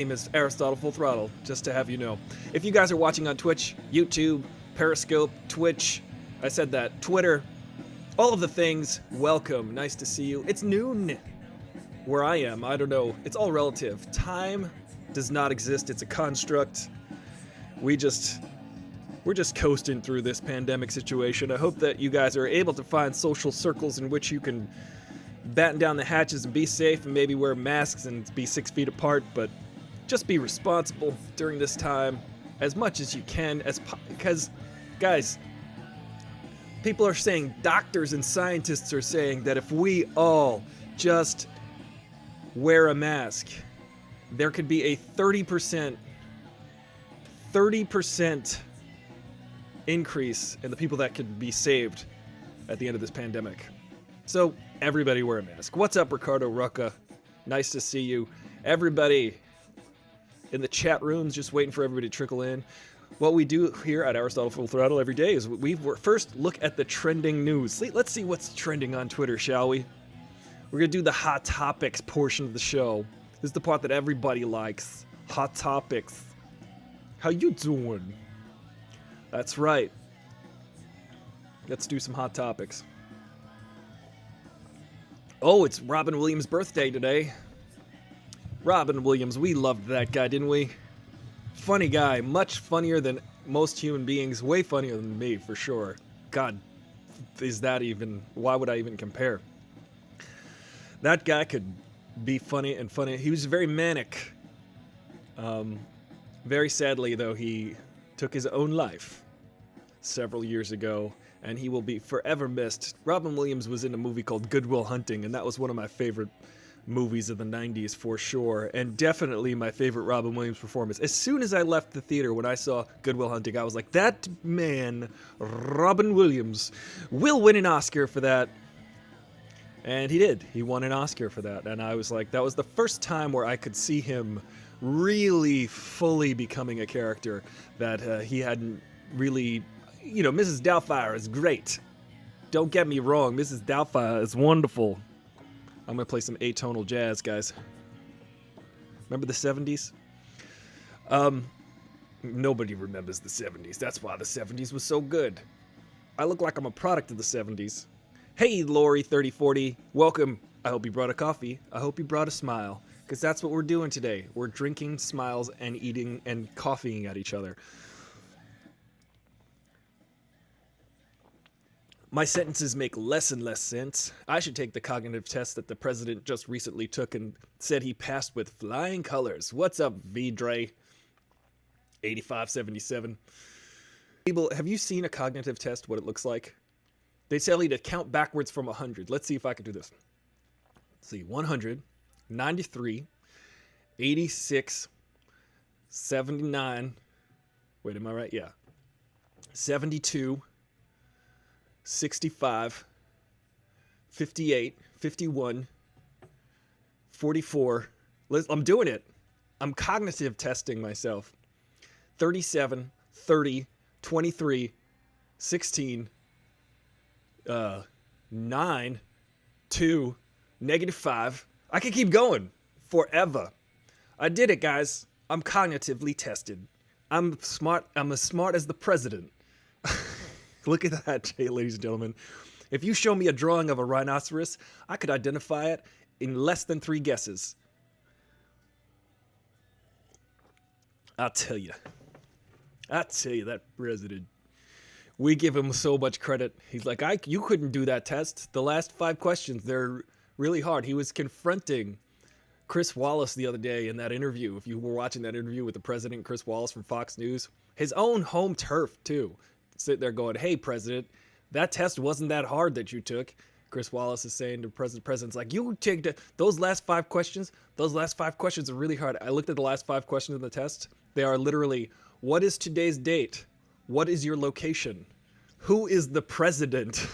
Name is Aristotle Full Throttle, just to have you know. If you guys are watching on Twitch, YouTube, Periscope, Twitch, I said that, Twitter, all of the things, welcome. Nice to see you. It's noon where I am. I don't know. It's all relative. Time does not exist. It's a construct. We're just coasting through this pandemic situation. I hope that you guys are able to find social circles in which you can batten down the hatches and be safe and maybe wear masks and be 6 feet apart, but just be responsible during this time as much as you can, because, guys, people are saying, doctors and scientists are saying that if we all just wear a mask, there could be a 30% increase in the people that could be saved at the end of this pandemic. So everybody wear a mask. What's up, Ricardo Rucka? Nice to see you. Everybody in the chat rooms, just waiting for everybody to trickle in. What we do here at Aristotle Full Throttle every day is we first look at the trending news. Let's see what's trending on Twitter, shall we? We're going to do the hot topics portion of the show. This is the part that everybody likes. Hot topics. How you doing? That's right. Let's do some hot topics. Oh, it's Robin Williams' birthday today. Robin Williams, we loved that guy, didn't we? Funny guy, much funnier than most human beings, way funnier than me, for sure. God, is that even, why would I even compare? That guy could be funny and funny. He was very manic. Very sadly, though, he took his own life several years ago, and he will be forever missed. Robin Williams was in a movie called Good Will Hunting, and that was one of my favorite movies of the 90s for sure, and definitely my favorite Robin Williams performance. As soon as I left the theater when I saw Good Will Hunting, I was like, that man, Robin Williams, will win an Oscar for that. And he did. He won an Oscar for that, and I was like, that was the first time where I could see him really fully becoming a character that he hadn't really, you know. Mrs. Doubtfire is great. Don't get me wrong, Mrs. Doubtfire is wonderful. I'm going to play some atonal jazz, guys. Remember the 70s? Nobody remembers the 70s. That's why the 70s was so good. I look like I'm a product of the 70s. Hey, Lori3040. Welcome. I hope you brought a coffee. I hope you brought a smile. Because that's what we're doing today. We're drinking smiles and eating and coffeeing at each other. My sentences make less and less sense. I should take the cognitive test that the president just recently took and said he passed with flying colors. What's up, V-Dre? 8577. People, have you seen a cognitive test, what it looks like? They tell you to count backwards from 100. Let's see if I can do this. Let's see, 100, 93, 86, 79. Wait, am I right? Yeah. 72. 65, 58, 51, 44. I'm doing it. I'm cognitive testing myself. 37, 30, 23, 16, 9, 2, -5. I can keep going forever. I did it, guys. I'm cognitively tested. I'm smart. I'm as smart as the president. Look at that, ladies and gentlemen. If you show me a drawing of a rhinoceros, I could identify it in less than 3 guesses. I'll tell you, that president, we give him so much credit. He's like, you couldn't do that test. The last 5 questions, they're really hard. He was confronting Chris Wallace the other day in that interview. If you were watching that interview with the president, Chris Wallace from Fox News, his own home turf too. Sit there going, hey, president, that test wasn't that hard that you took. Chris Wallace is saying to president's like, you take those last 5 questions. Those last 5 questions are really hard. I looked at the last 5 questions of the test. They are literally, what is today's date? What is your location? Who is the president?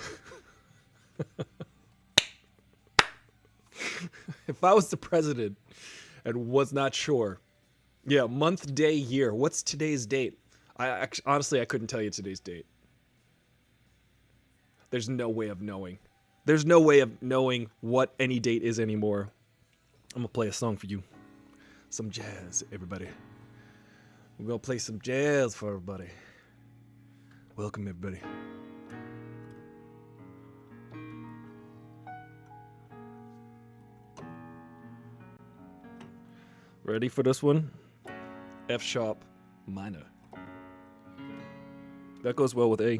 If I was the president and was not sure, yeah, month, day, year. What's today's date? Honestly, I couldn't tell you today's date. There's no way of knowing. There's no way of knowing what any date is anymore. I'm going to play a song for you. some jazz, everybody. We're gonna play some jazz for everybody. Welcome, everybody. Ready for this one? F sharp minor. That goes well with A.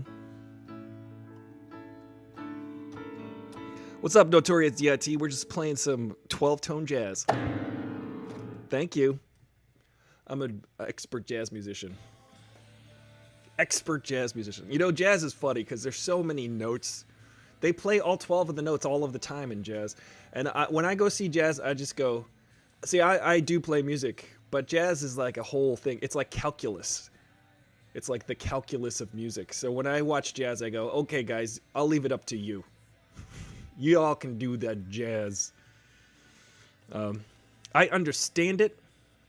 What's up, Notorious DIT? We're just playing some 12-tone jazz. Thank you. I'm an expert jazz musician. Expert jazz musician. You know, jazz is funny because there's so many notes. They play all 12 of the notes all of the time in jazz. And when I go see jazz, I just go... See, I do play music, but jazz is like a whole thing. It's like calculus. It's like the calculus of music. So when I watch jazz, I go, okay, guys, I'll leave it up to you. You all can do that jazz. I understand it.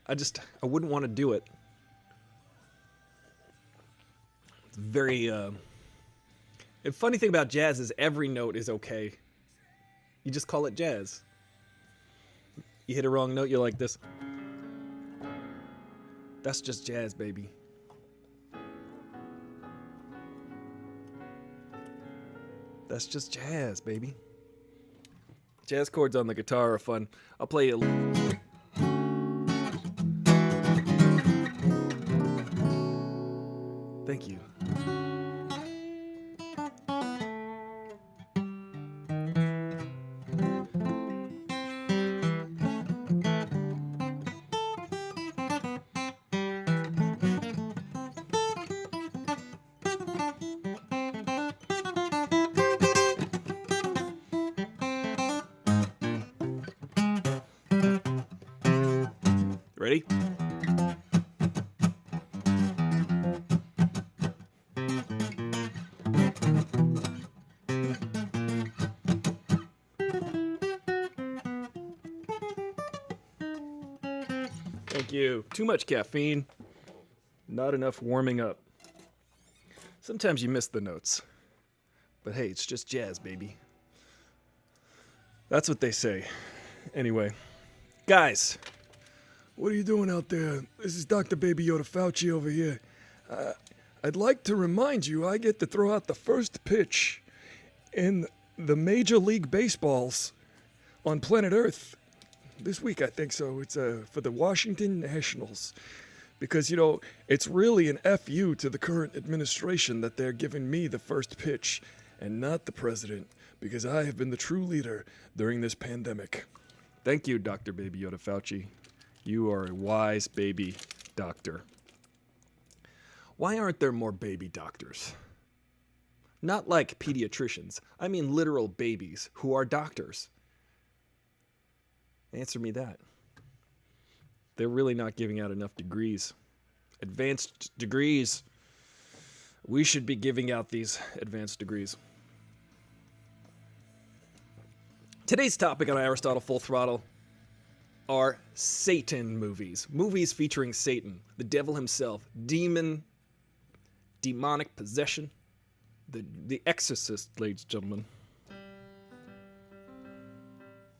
I wouldn't want to do it. It's very, the funny thing about jazz is every note is okay. You just call it jazz. You hit a wrong note, you're like this. That's just jazz, baby. That's just jazz, baby. Jazz chords on the guitar are fun. I'll play a... Thank you. Ready? Thank you. Too much caffeine. Not enough warming up. Sometimes you miss the notes. But hey, it's just jazz, baby. That's what they say. Anyway. Guys. What are you doing out there? This is Dr. Baby Yoda Fauci over here. I'd like to remind you I get to throw out the first pitch in the Major League Baseballs on planet Earth. This week, I think so. It's for the Washington Nationals. Because, you know, it's really an FU to the current administration that they're giving me the first pitch and not the president, because I have been the true leader during this pandemic. Thank you, Dr. Baby Yoda Fauci. You are a wise baby doctor. Why aren't there more baby doctors? Not like pediatricians. I mean literal babies who are doctors. Answer me that. They're really not giving out enough degrees. Advanced degrees. We should be giving out these advanced degrees. Today's topic on Aristotle Full Throttle are Satan movies. Movies featuring Satan, the devil himself, demonic possession. The Exorcist, ladies and gentlemen.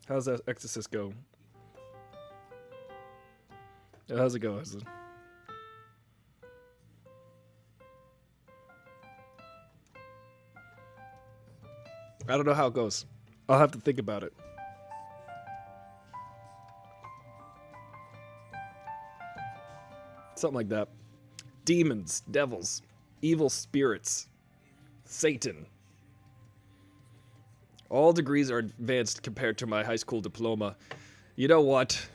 How's that Exorcist go? How's it go? I don't know how it goes. I'll have to think about it. Something like that. Demons, devils, evil spirits, Satan. All degrees are advanced compared to my high school diploma. You know what?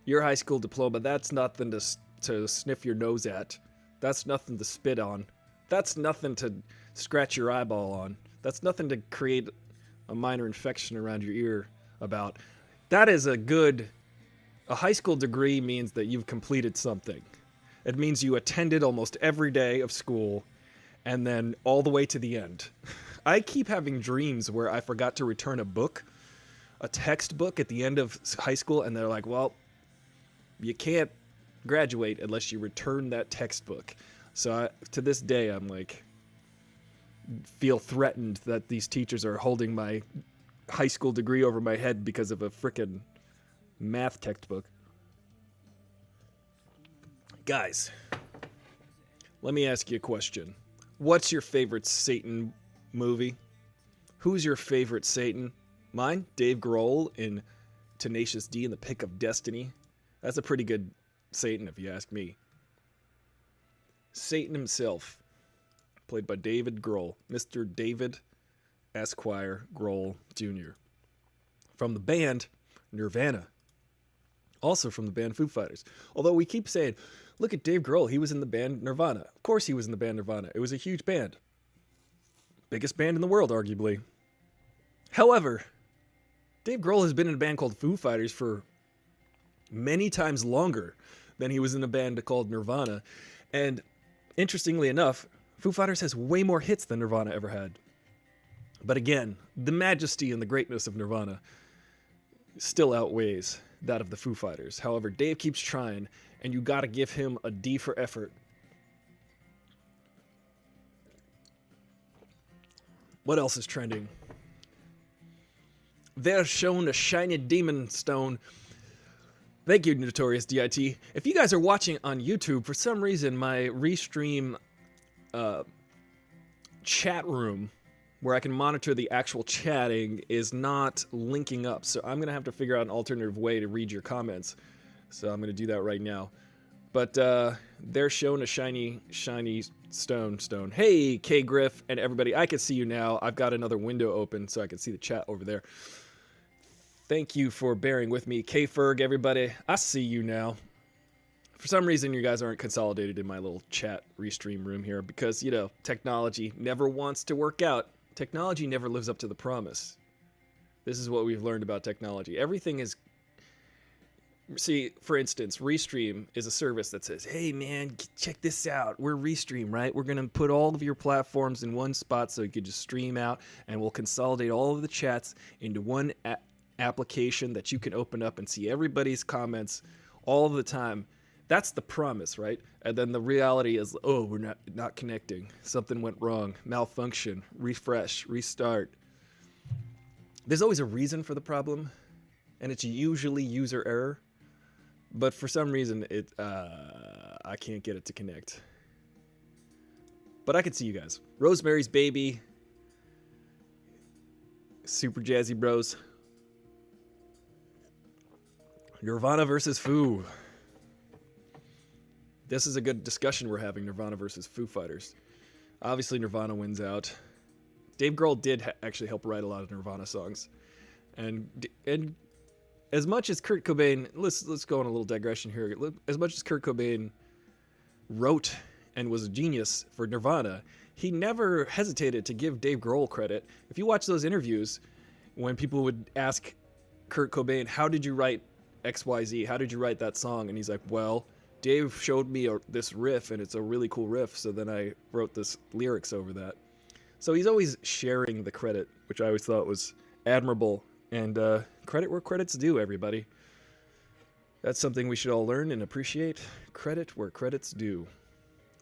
Your high school diploma, that's nothing to sniff your nose at. That's nothing to spit on. That's nothing to scratch your eyeball on. That's nothing to create a minor infection around your ear about. That is a high school degree means that you've completed something. It means you attended almost every day of school and then all the way to the end. I keep having dreams where I forgot to return a textbook at the end of high school, and they're like, well, you can't graduate unless you return that textbook. So to this day, I'm like, feel threatened that these teachers are holding my high school degree over my head because of a frickin' math textbook. Guys, let me ask you a question. What's your favorite Satan movie? Who's your favorite Satan? Mine, Dave Grohl in Tenacious D and the Pick of Destiny. That's a pretty good Satan, if you ask me. Satan himself, played by David Grohl, Mr. David Esquire Grohl Jr. From the band Nirvana. Also from the band Foo Fighters. Although we keep saying, look at Dave Grohl, he was in the band Nirvana. Of course he was in the band Nirvana. It was a huge band. Biggest band in the world, arguably. However, Dave Grohl has been in a band called Foo Fighters for many times longer than he was in a band called Nirvana. And interestingly enough, Foo Fighters has way more hits than Nirvana ever had. But again, the majesty and the greatness of Nirvana still outweighs that of the Foo Fighters. However, Dave keeps trying, and you gotta give him a D for effort. What else is trending? They're shown a shiny demon stone. Thank you, Notorious DIT. If you guys are watching on YouTube, for some reason my Restream chat room, where I can monitor the actual chatting, is not linking up. So I'm going to have to figure out an alternative way to read your comments. So I'm going to do that right now. But they're showing a shiny stone. Hey, K Griff and everybody. I can see you now. I've got another window open so I can see the chat over there. Thank you for bearing with me. K Ferg, everybody. I see you now. For some reason, you guys aren't consolidated in my little chat Restream room here because, you know, technology never wants to work out. Technology never lives up to the promise. This is what we've learned about technology. Everything is... See, for instance, Restream is a service that says, hey, man, check this out. We're Restream, right? We're going to put all of your platforms in one spot so you can just stream out, and we'll consolidate all of the chats into one application that you can open up and see everybody's comments all the time. That's the promise, right? And then the reality is, oh, we're not connecting. Something went wrong. Malfunction. Refresh. Restart. There's always a reason for the problem, and it's usually user error. But for some reason, I can't get it to connect. But I can see you guys. Rosemary's Baby. Super Jazzy Bros. Nirvana versus Foo. This is a good discussion we're having, Nirvana versus Foo Fighters. Obviously, Nirvana wins out. Dave Grohl did actually help write a lot of Nirvana songs. And as much as Kurt Cobain... Let's go on a little digression here. As much as Kurt Cobain wrote and was a genius for Nirvana, he never hesitated to give Dave Grohl credit. If you watch those interviews, when people would ask Kurt Cobain, how did you write XYZ? How did you write that song? And he's like, well... Dave showed me this riff, and it's a really cool riff, so then I wrote this lyrics over that. So he's always sharing the credit, which I always thought was admirable. And credit where credit's due, everybody. That's something we should all learn and appreciate. Credit where credit's due.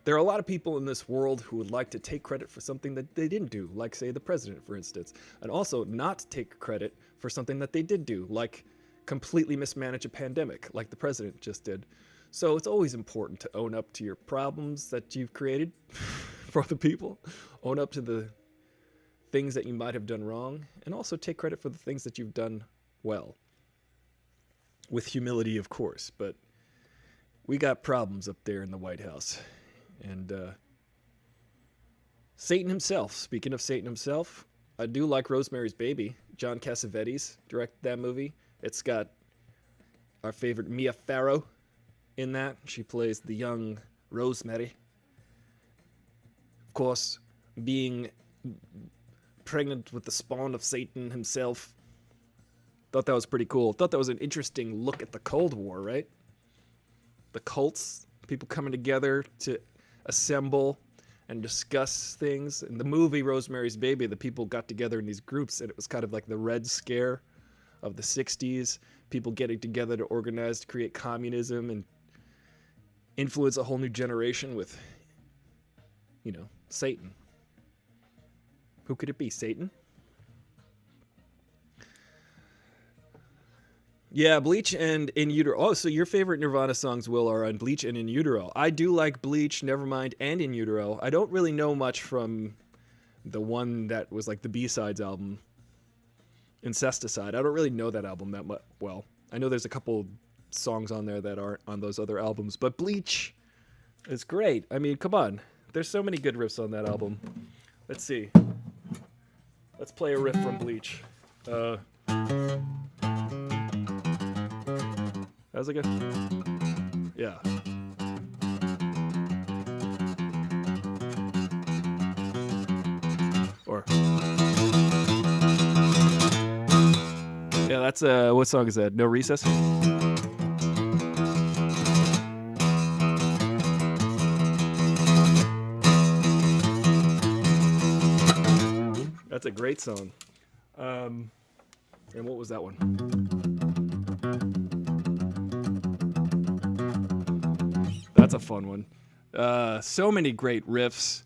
There are a lot of people in this world who would like to take credit for something that they didn't do, like, say, the president, for instance. And also not take credit for something that they did do, like completely mismanage a pandemic, like the president just did. So it's always important to own up to your problems that you've created for other people. Own up to the things that you might have done wrong, and also take credit for the things that you've done well. With humility, of course, but we got problems up there in the White House. And Satan himself, speaking of Satan himself, I do like Rosemary's Baby. John Cassavetes directed that movie. It's got our favorite Mia Farrow in that. She plays the young Rosemary. Of course, being pregnant with the spawn of Satan himself. Thought that was pretty cool. Thought that was an interesting look at the Cold War, right? The cults, people coming together to assemble and discuss things. In the movie Rosemary's Baby, the people got together in these groups, and it was kind of like the Red Scare of the 60s. People getting together to organize to create communism and influence a whole new generation with, you know, Satan. Who could it be? Satan? Yeah, Bleach and In Utero. Oh, so your favorite Nirvana songs, Will, are on Bleach and In Utero. I do like Bleach, Nevermind, and In Utero. I don't really know much from the one that was like the B-sides album, Incesticide. I don't really know that album that much. Well, I know there's a couple songs on there that aren't on those other albums, but Bleach is great. I mean, come on. There's so many good riffs on that album. Let's see. Let's play a riff from Bleach. How's it go? Yeah. Or yeah, that's what song is that? No Recess? That's a great song. And what was that one? That's a fun one. So many great riffs.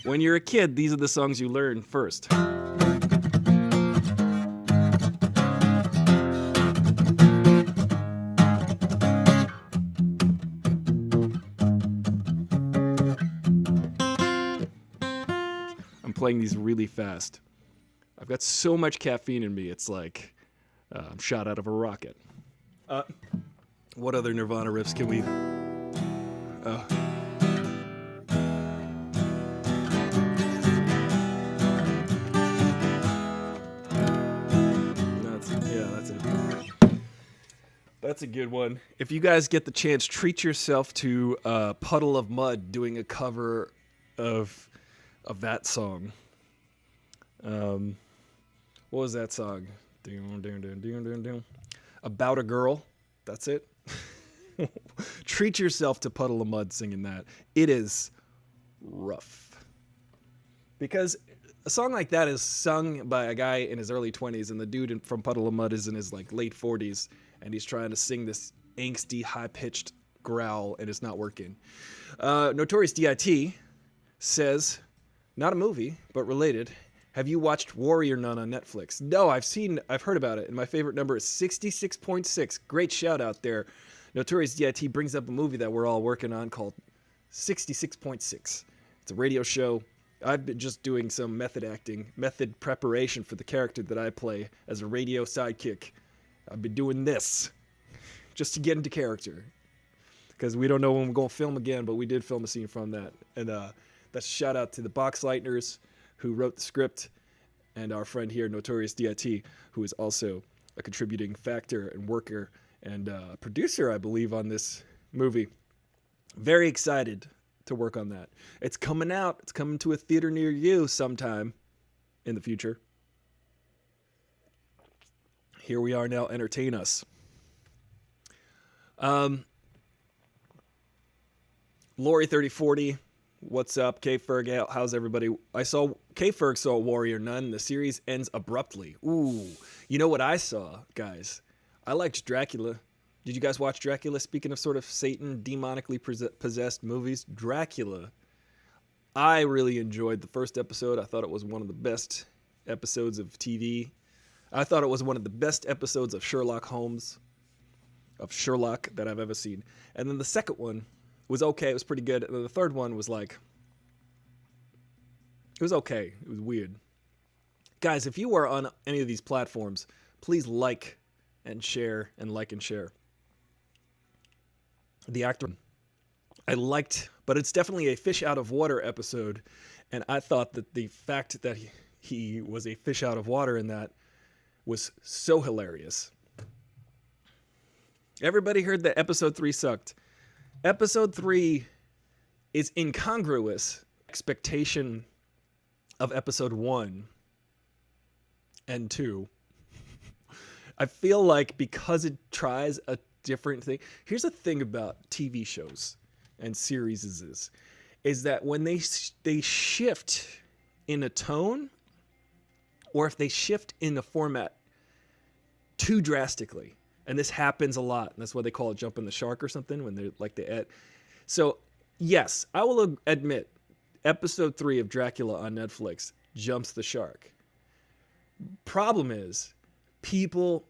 When you're a kid, these are the songs you learn first. I'm playing these really fast. I've got so much caffeine in me, it's like I'm shot out of a rocket. What other Nirvana riffs can we... That's a good one. If you guys get the chance, treat yourself to Puddle of Mud doing a cover of that song. What was that song? About a Girl. That's it. Treat yourself to Puddle of Mud singing that. It is rough. Because a song like that is sung by a guy in his early 20s, and the dude from Puddle of Mud is in his like late 40s, and he's trying to sing this angsty, high-pitched growl, and it's not working. Notorious D.I.T. says, not a movie, but related, have you watched Warrior Nun on Netflix? No, I've heard about it, and my favorite number is 66.6. Great shout out there. Notorious D.I.T. brings up a movie that we're all working on called 66.6. It's a radio show. I've been just doing some method preparation for the character that I play as a radio sidekick. I've been doing this just to get into character, because we don't know when we're going to film again, but we did film a scene from that. And that's a shout out to the Boxlightners who wrote the script, and our friend here, Notorious D.I.T., who is also a contributing factor and worker and producer, I believe, on this movie. Very excited to work on that. It's coming out. It's coming to a theater near you sometime in the future. Here we are now. Entertain us. Lori 3040, what's up? K-Ferg, how's everybody? K-Ferg saw Warrior Nun. The series ends abruptly. Ooh, you know what I saw, guys? I liked Dracula. Did you guys watch Dracula? Speaking of sort of Satan, demonically possessed movies, Dracula. I really enjoyed the first episode. I thought it was one of the best episodes of TV. I thought it was one of the best episodes of Sherlock Holmes, of Sherlock, that I've ever seen. And then the second one was okay. It was pretty good. And then the third one was like, it was okay. It was weird. Guys, if you are on any of these platforms, please like and share and like and share. The actor I liked, but it's definitely a fish out of water episode. And I thought that the fact that he was a fish out of water in that was so hilarious. Everybody heard that episode 3 sucked. Episode 3 is incongruous expectation of episode 1 and 2. I feel like because it tries a different thing. Here's the thing about TV shows and series is that when they shift in a tone, or if they shift in the format too drastically, and this happens a lot, and that's why they call it jumping the shark or something, when they're like the so yes, I will admit Episode 3 of Dracula on Netflix jumps the shark. Problem is, people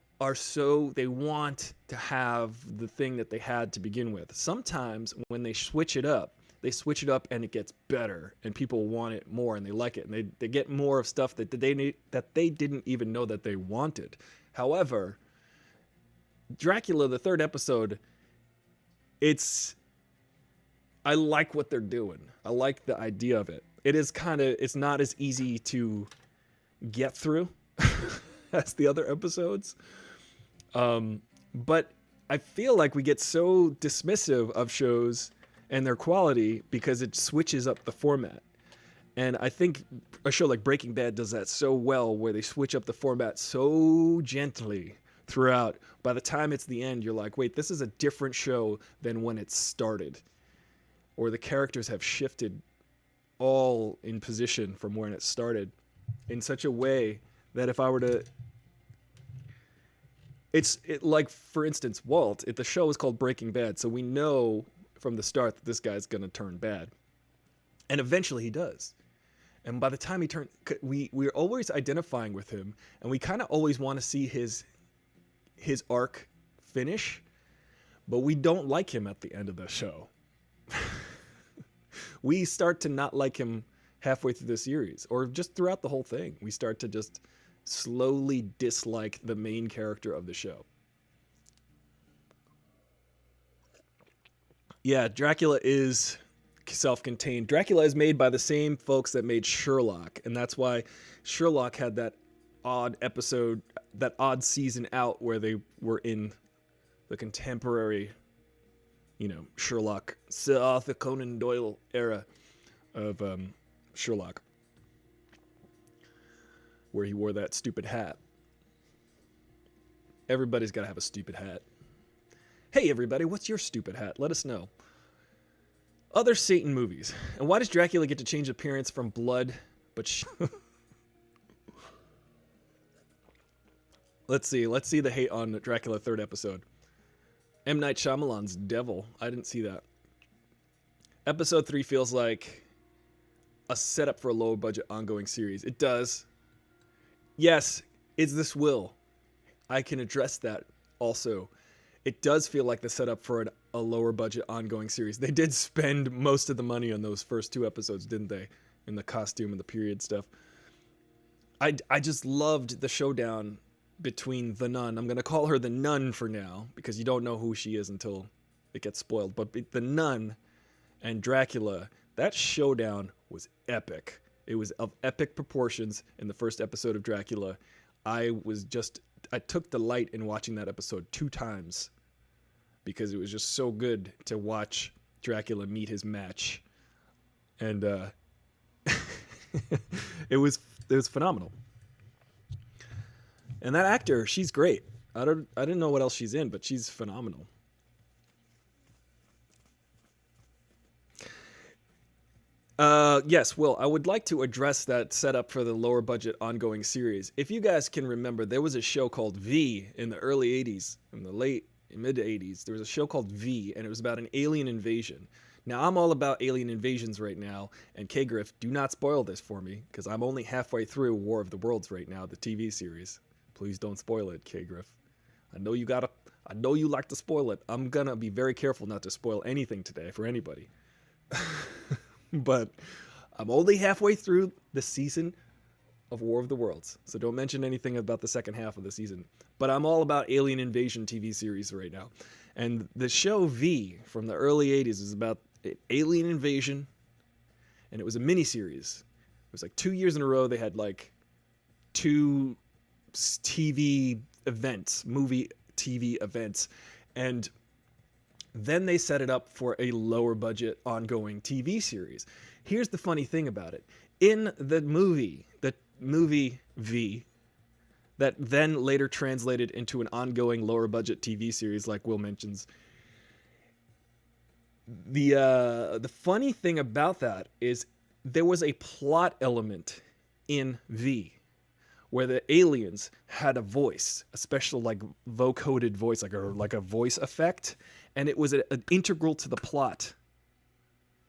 they want to have the thing that they had to begin with. Sometimes when they switch it up and it gets better and people want it more and they like it and they get more of stuff that they didn't even know that they wanted. However, Dracula, the 3rd episode, I like what they're doing. I like the idea of it. It's not as easy to get through as the other episodes. But I feel like we get so dismissive of shows and their quality because it switches up the format. And I think a show like Breaking Bad does that so well, where they switch up the format so gently throughout. By the time it's the end, you're like, wait, this is a different show than when it started. Or the characters have shifted all in position from when it started in such a way that if I were to... like, for instance, Walt, the show is called Breaking Bad, so we know from the start that this guy's going to turn bad. And eventually he does. And by the time he turns... We're always identifying with him, and we kind of always want to see his arc finish, but we don't like him at the end of the show. We start to not like him halfway through the series, or just throughout the whole thing. We start to just slowly dislike the main character of the show. Yeah, Dracula is self-contained. Dracula is made by the same folks that made Sherlock, and that's why Sherlock had that odd episode, that odd season out where they were in the contemporary, Sherlock, Sir Arthur Conan Doyle era of Sherlock, where he wore that stupid hat. Everybody's got to have a stupid hat. Hey, everybody, what's your stupid hat? Let us know. Other Satan movies. And why does Dracula get to change appearance from blood, but... Let's see the hate on Dracula 3rd episode. M. Night Shyamalan's Devil. I didn't see that. Episode 3 feels like a setup for a low-budget ongoing series. It does. Yes, it's this will. I can address that also. It does feel like the setup for a lower-budget ongoing series. They did spend most of the money on those first 2 episodes, didn't they? In the costume and the period stuff. I just loved the showdown between the nun. I'm going to call her the nun for now, because you don't know who she is until it gets spoiled. But the nun and Dracula, that showdown was epic. It was of epic proportions in the first episode of Dracula. I took delight in watching that episode 2 times because it was just so good to watch Dracula meet his match. And it was phenomenal. And that actor, she's great. I didn't know what else she's in, but she's phenomenal. Yes, Will, I would like to address that setup for the lower budget ongoing series. If you guys can remember, there was a show called V in the early 80s, in the mid 80s. There was a show called V, and it was about an alien invasion. Now, I'm all about alien invasions right now, and K-Griff, do not spoil this for me, because I'm only halfway through War of the Worlds right now, the TV series. Please don't spoil it, K-Griff. I know you like to spoil it. I'm gonna be very careful not to spoil anything today for anybody. But I'm only halfway through the season of War of the Worlds, so don't mention anything about the second half of the season. But I'm all about alien invasion TV series right now. And the show V from the early 80s is about alien invasion, and it was a miniseries. It was like 2 years in a row they had like 2 TV events, movie TV events, and then they set it up for a lower budget ongoing TV series. Here's the funny thing about it. In the movie V, that then later translated into an ongoing lower budget TV series like Will mentions, the funny thing about that is there was a plot element in V where the aliens had a voice, a special like vocoded voice, like a voice effect, and it was an integral to the plot.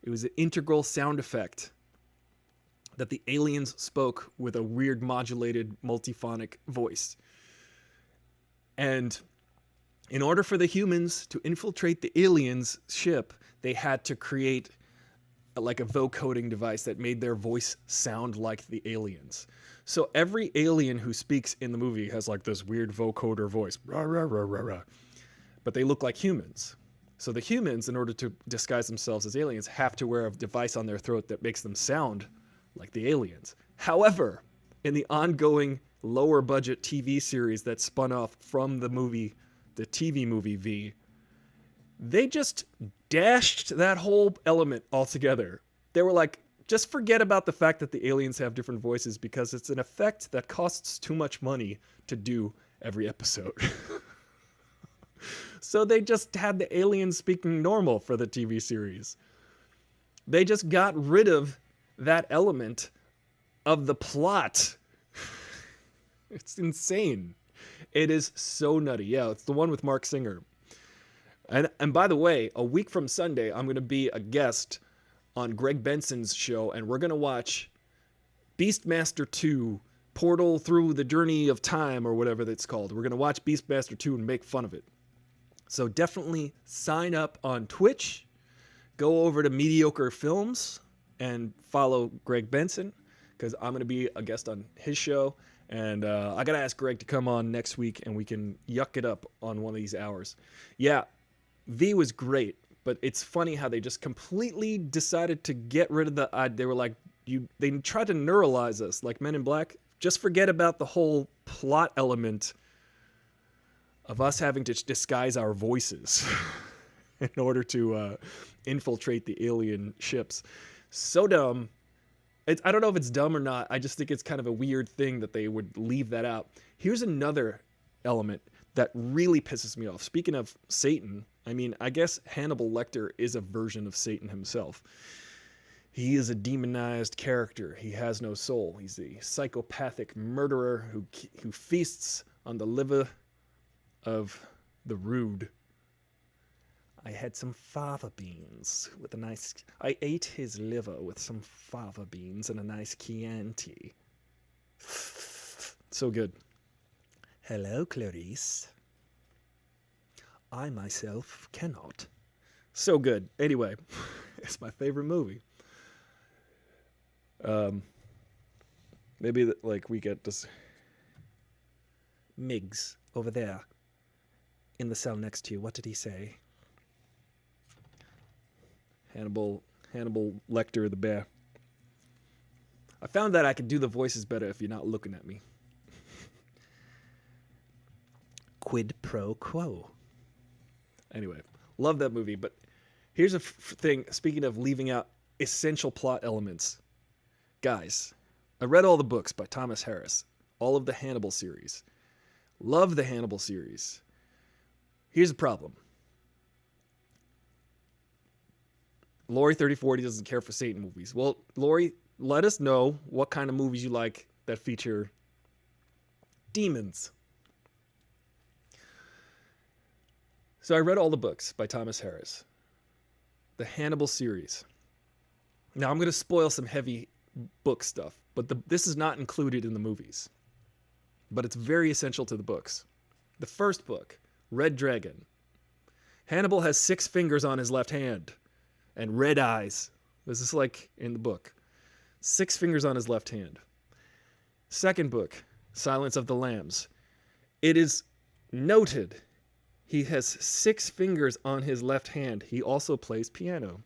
It was an integral sound effect that the aliens spoke with a weird modulated multiphonic voice. And in order for the humans to infiltrate the aliens' ship, they had to create like a vocoding device that made their voice sound like the aliens. So every alien who speaks in the movie has like this weird vocoder voice. Rah, rah, rah, rah, rah. But they look like humans. So the humans, in order to disguise themselves as aliens, have to wear a device on their throat that makes them sound like the aliens. However, in the ongoing lower budget TV series that spun off from the movie, the TV movie V, they just dashed that whole element altogether. They were like, just forget about the fact that the aliens have different voices because it's an effect that costs too much money to do every episode. So they just had the aliens speaking normal for the TV series. They just got rid of that element of the plot. It's insane. It is so nutty. Yeah, it's the one with Mark Singer. And by the way, a week from Sunday, I'm going to be a guest on Greg Benson's show, and we're going to watch Beastmaster 2, Portal Through the Journey of Time, or whatever that's called. We're going to watch Beastmaster 2 and make fun of it. So definitely sign up on Twitch, go over to Mediocre Films, and follow Greg Benson, because I'm going to be a guest on his show. And I got to ask Greg to come on next week, and we can yuck it up on one of these hours. Yeah, V was great, but it's funny how they just completely decided to get rid of the... they were like, they tried to neuralize us, like Men in Black. Just forget about the whole plot element of us having to disguise our voices in order to infiltrate the alien ships. So dumb. I don't know if it's dumb or not. I just think it's kind of a weird thing that they would leave that out. Here's another element that really pisses me off. Speaking of Satan, I mean, I guess Hannibal Lecter is a version of Satan himself. He is a demonized character. He has no soul. He's a psychopathic murderer who feasts on the liver of the rude. I had some fava beans with a nice... I ate his liver with some fava beans and a nice Chianti. So good. Hello, Clarice. I myself cannot. So good. Anyway, it's my favorite movie. Maybe like we get this... Miggs over there in the cell next to you. What did he say? Hannibal Lecter the bear. I found that I can do the voices better if you're not looking at me. Quid pro quo. Anyway, love that movie, but here's a thing. Speaking of leaving out essential plot elements. Guys, I read all the books by Thomas Harris. All of the Hannibal series. Love the Hannibal series. Here's the problem. Lori 3040 doesn't care for Satan movies. Well, Lori, let us know what kind of movies you like that feature demons. So I read all the books by Thomas Harris. The Hannibal series. Now I'm going to spoil some heavy book stuff, but this is not included in the movies. But it's very essential to the books. The first book, Red Dragon. Hannibal has 6 fingers on his left hand. And red eyes. This is like in the book. 6 fingers on his left hand. Second book, Silence of the Lambs. It is noted he has 6 fingers on his left hand. He also plays piano.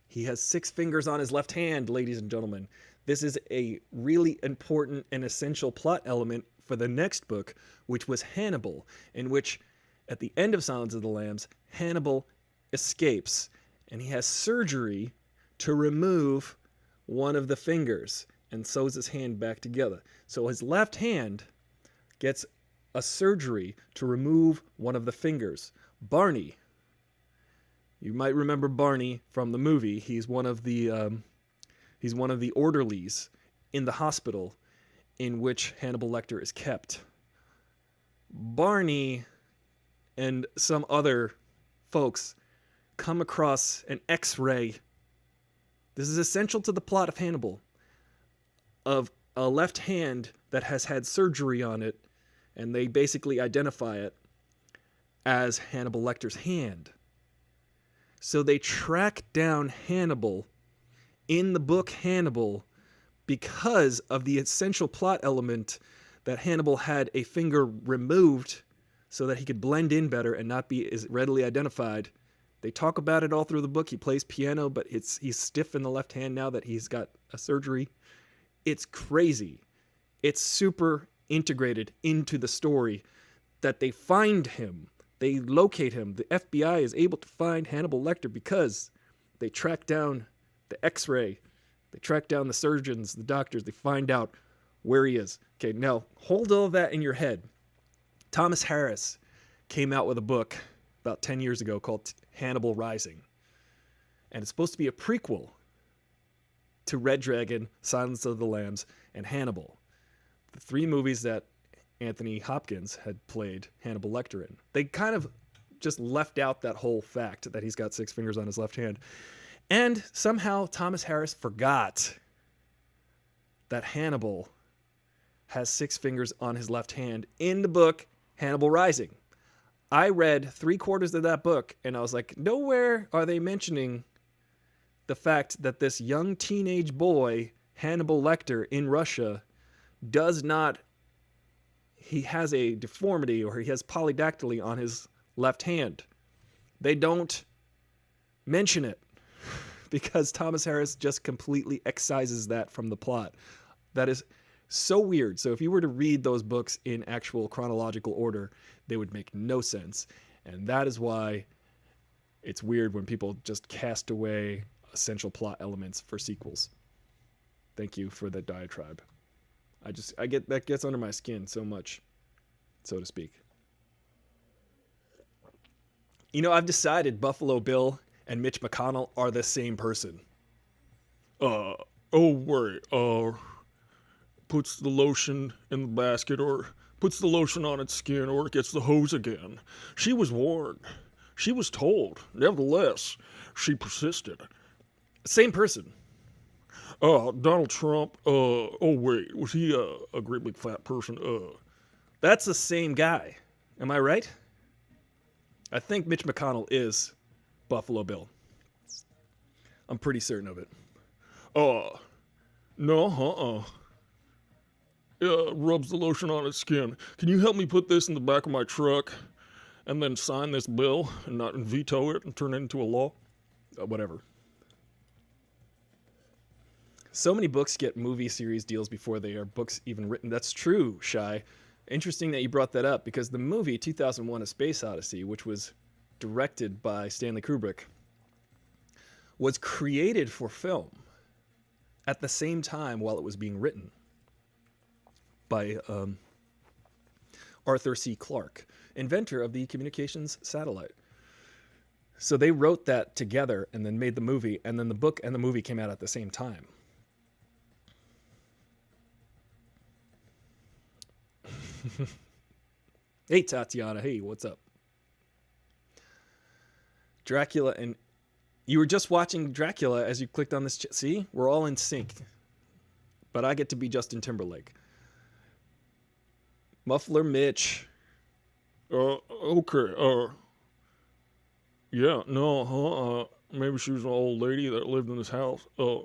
He has 6 fingers on his left hand, ladies and gentlemen. This is a really important and essential plot element for the next book, which was Hannibal, in which, at the end of Silence of the Lambs, Hannibal escapes. And he has surgery to remove one of the fingers and sews his hand back together. So his left hand gets a surgery to remove one of the fingers. Barney. You might remember Barney from the movie. He's one of the orderlies in the hospital in which Hannibal Lecter is kept. Barney and some other folks come across an X-ray. This is essential to the plot of Hannibal. of a left hand that has had surgery on it, and they basically identify it as Hannibal Lecter's hand. So they track down Hannibal in the book Hannibal because of the essential plot element that Hannibal had a finger removed so that he could blend in better and not be as readily identified. They talk about it all through the book. He plays piano, but he's stiff in the left hand now that he's got a surgery. It's crazy. It's super integrated into the story that they find him. They locate him. The FBI is able to find Hannibal Lecter because they track down the X-ray. They track down the surgeons, the doctors. They find out where he is. Okay, now hold all that in your head. Thomas Harris came out with a book about 10 years ago called Hannibal Rising. And it's supposed to be a prequel to Red Dragon, Silence of the Lambs, and Hannibal. The 3 movies that Anthony Hopkins had played Hannibal Lecter in. They kind of just left out that whole fact that he's got 6 fingers on his left hand. And somehow Thomas Harris forgot that Hannibal has 6 fingers on his left hand in the book Hannibal Rising. I read 3/4 of that book and I was like, nowhere are they mentioning the fact that this young teenage boy, Hannibal Lecter in Russia, he has a deformity or he has polydactyly on his left hand. They don't mention it because Thomas Harris just completely excises that from the plot. That is so weird. So if you were to read those books in actual chronological order, they would make no sense. And that is why it's weird when people just cast away essential plot elements for sequels. Thank you for the diatribe. That gets under my skin so much, so to speak. You know, I've decided Buffalo Bill and Mitch McConnell are the same person. Puts the lotion in the basket or puts the lotion on its skin or it gets the hose again. She was warned. She was told. Nevertheless, she persisted. Same person. Donald Trump, was he a great big fat person? That's the same guy. Am I right? I think Mitch McConnell is Buffalo Bill. I'm pretty certain of it. No, rubs the lotion on its skin. Can you help me put this in the back of my truck and then sign this bill and not veto it and turn it into a law? Whatever. So many books get movie series deals before they are books even written. That's true, Shy. Interesting that you brought that up because the movie 2001: A Space Odyssey, which was directed by Stanley Kubrick, was created for film at the same time while it was being written by Arthur C. Clarke, inventor of the communications satellite. So they wrote that together and then made the movie, and then the book and the movie came out at the same time. Hey, Tatiana. Hey, what's up? Dracula, and you were just watching Dracula as you clicked on this. See, we're all in sync. But I get to be Justin Timberlake. Muffler Mitch. Okay. Yeah, no, maybe she was an old lady that lived in this house. I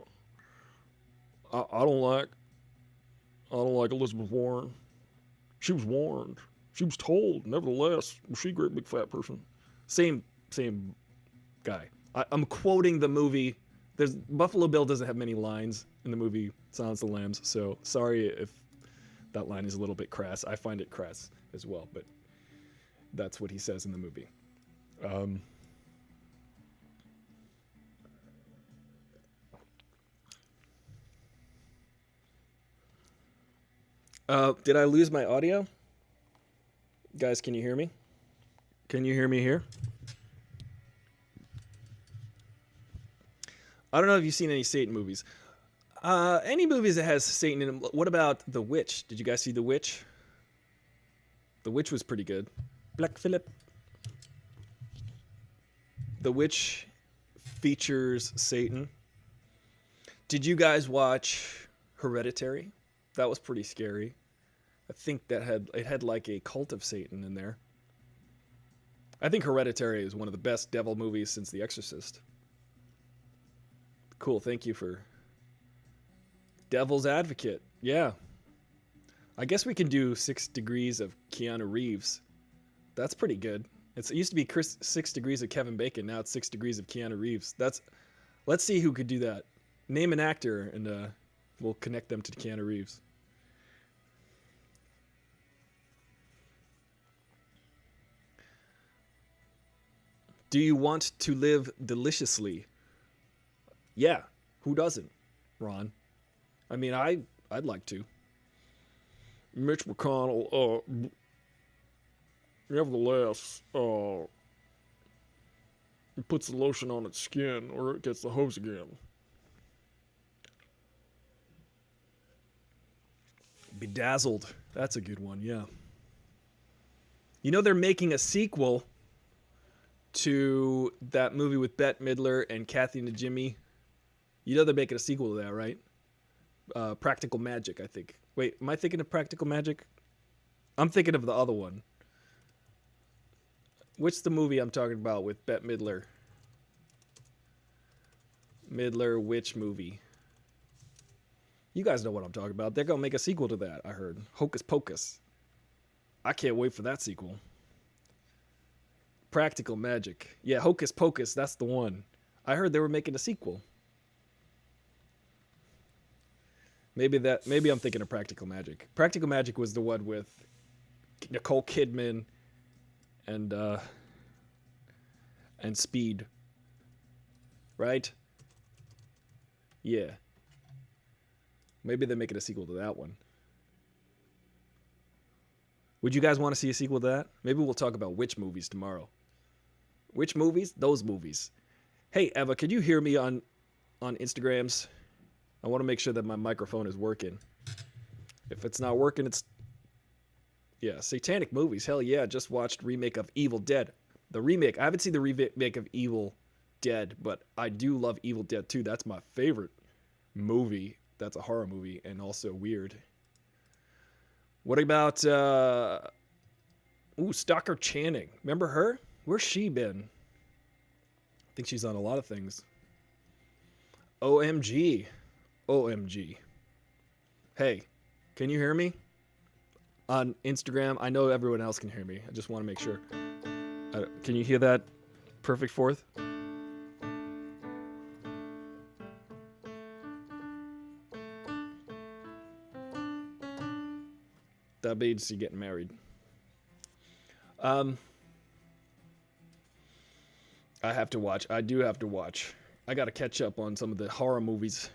don't like Elizabeth Warren. She was warned. She was told. Nevertheless, was she a great big fat person? Same guy. I'm quoting the movie. Buffalo Bill doesn't have many lines in the movie Silence of the Lambs, so sorry if that line is a little bit crass. I find it crass as well, but that's what he says in the movie. Did I lose my audio? Guys, can you hear me? Can you hear me here? I don't know if you've seen any Satan movies. Any movies that has Satan in them. What about The Witch? Did you guys see The Witch? The Witch was pretty good. Black Phillip. The Witch features Satan. Did you guys watch Hereditary? That was pretty scary. I think it had like a Cult of Satan in there. I think Hereditary is one of the best devil movies since The Exorcist. Cool, thank you for Devil's Advocate. Yeah. I guess we can do 6 Degrees of Keanu Reeves. That's pretty good. It used to be 6 Degrees of Kevin Bacon. Now it's 6 Degrees of Keanu Reeves. Let's see who could do that. Name an actor, and we'll connect them to Keanu Reeves. Do you want to live deliciously? Yeah, who doesn't, Ron? I mean, I'd like to. Mitch McConnell, nevertheless, it puts the lotion on its skin or it gets the hose again. Bedazzled. That's a good one, yeah. You know they're making a sequel to that movie with Bette Midler and Kathy Najimy. You know they're making a sequel to that, right? Practical Magic, I think. Wait, am I thinking of Practical Magic? I'm thinking of the other one. What's the movie I'm talking about with Bette Midler? Midler, which movie? You guys know what I'm talking about. They're going to make a sequel to that, I heard. Hocus Pocus. I can't wait for that sequel. Practical Magic. Yeah, Hocus Pocus, that's the one. I heard they were making a sequel. Maybe I'm thinking of Practical Magic. Practical Magic was the one with Nicole Kidman and Speed. Right? Yeah. Maybe they're making a sequel to that one. Would you guys want to see a sequel to that? Maybe we'll talk about which movies tomorrow. Which movies? Those movies. Hey, Eva, could you hear me on Instagrams? I want to make sure that my microphone is working. If it's not working, it's... Yeah, satanic movies. Hell yeah, just watched remake of Evil Dead. The remake. I haven't seen the remake of Evil Dead, but I do love Evil Dead 2. That's my favorite movie. That's a horror movie and also weird. What about... Stalker Channing. Remember her? Where's she been? I think she's on a lot of things. OMG. OMG. Hey, can you hear me? On Instagram, I know everyone else can hear me. I just want to make sure. Can you hear that perfect fourth? That means you're getting married. I have to watch. I do have to watch. I got to catch up on some of the horror movies.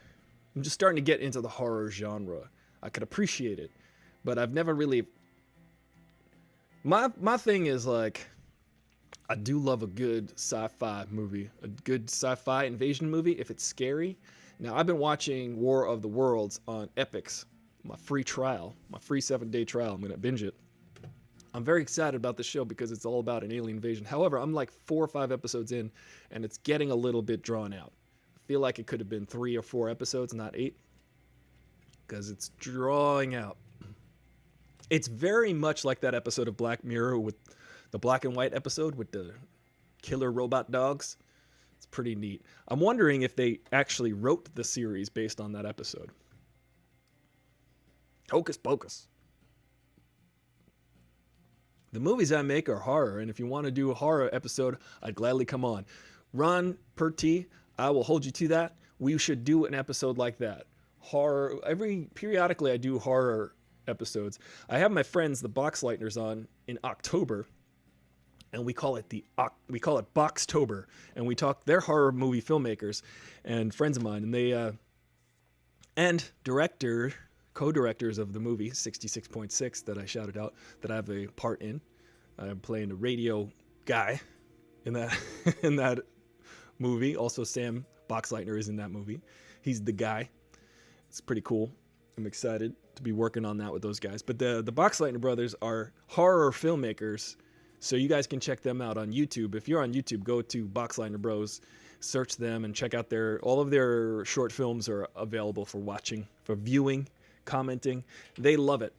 I'm just starting to get into the horror genre. I could appreciate it, but I've never really... My thing is, like, I do love a good sci-fi movie, a good sci-fi invasion movie if it's scary. Now, I've been watching War of the Worlds on Epix, my free trial, my free 7-day trial. I'm going to binge it. I'm very excited about the show because it's all about an alien invasion. However, I'm like 4 or 5 episodes in, and it's getting a little bit drawn out. I feel like it could have been 3 or 4 episodes, not 8, because it's drawing out. It's very much like that episode of Black Mirror, with the black and white episode with the killer robot dogs. It's pretty neat. I'm wondering if they actually wrote the series based on that episode. Hocus Pocus. The movies I make are horror, and if you want to do a horror episode, I'd gladly come on. Ron Perty, I will hold you to that. We should do an episode like that. Horror. Periodically I do horror episodes. I have my friends, the Boxlightners, on in October, and we call it Boxtober, and we talk. They're horror movie filmmakers and friends of mine, and they and co-directors of the movie 66.6 that I shouted out, that I have a part in. I'm playing a radio guy in that in that movie. Also, Sam Boxleitner is in that movie. He's the guy. It's pretty cool. I'm excited to be working on that with those guys. But the Boxleitner brothers are horror filmmakers, so you guys can check them out on YouTube. If you're on YouTube, go to Boxleitner Bros, search them, and check out all of their short films are available for watching, for viewing. commenting. They love it.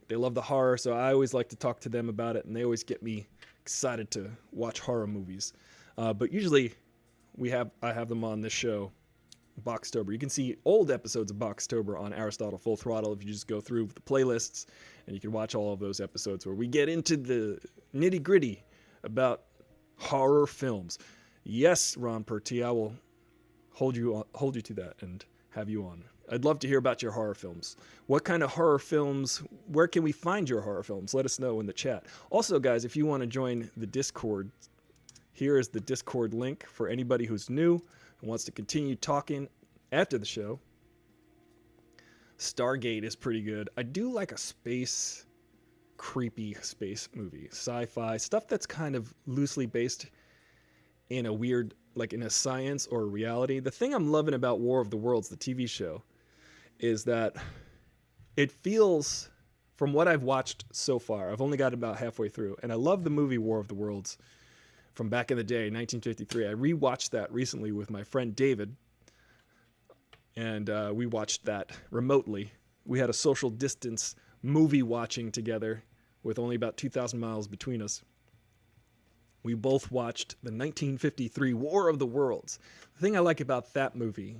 They love the horror, so I always like to talk to them about it, and they always get me excited to watch horror movies. But usually I have them on this show, Boxtober. You can see old episodes of Boxtober on Aristotle Full Throttle if you just go through the playlists, and you can watch all of those episodes where we get into the nitty-gritty about horror films. Yes, Ron Perty, I will hold you to that and have you on. I'd love to hear about your horror films. What kind of horror films, where can we find your horror films? Let us know in the chat. Also, guys, if you want to join the Discord, here is the Discord link for anybody who's new and wants to continue talking after the show. Stargate is pretty good. I do like a creepy space movie. Sci-fi, stuff that's kind of loosely based in a weird, like in a science or a reality. The thing I'm loving about War of the Worlds, the TV show, is that it feels, from what I've watched so far, I've only got about halfway through, and I love the movie War of the Worlds from back in the day, 1953. I rewatched that recently with my friend David, and we watched that remotely. We had a social distance movie watching together with only about 2,000 miles between us. We both watched the 1953 War of the Worlds. The thing I like about that movie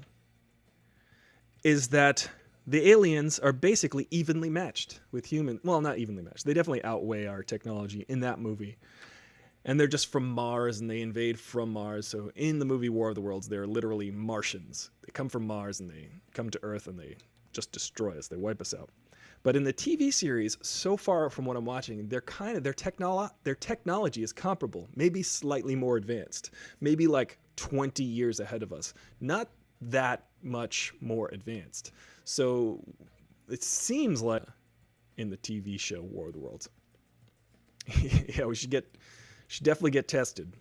is that the aliens are basically evenly matched with human. Well, not evenly matched. They definitely outweigh our technology in that movie. And they're just from Mars, and they invade from Mars. So in the movie War of the Worlds, they're literally Martians. They come from Mars, and they come to Earth, and they just destroy us. They wipe us out. But in the TV series, so far from what I'm watching, their technology is comparable, maybe slightly more advanced, maybe like 20 years ahead of us. Not that much more advanced. So it seems like in the TV show War of the Worlds. Yeah, we should definitely get tested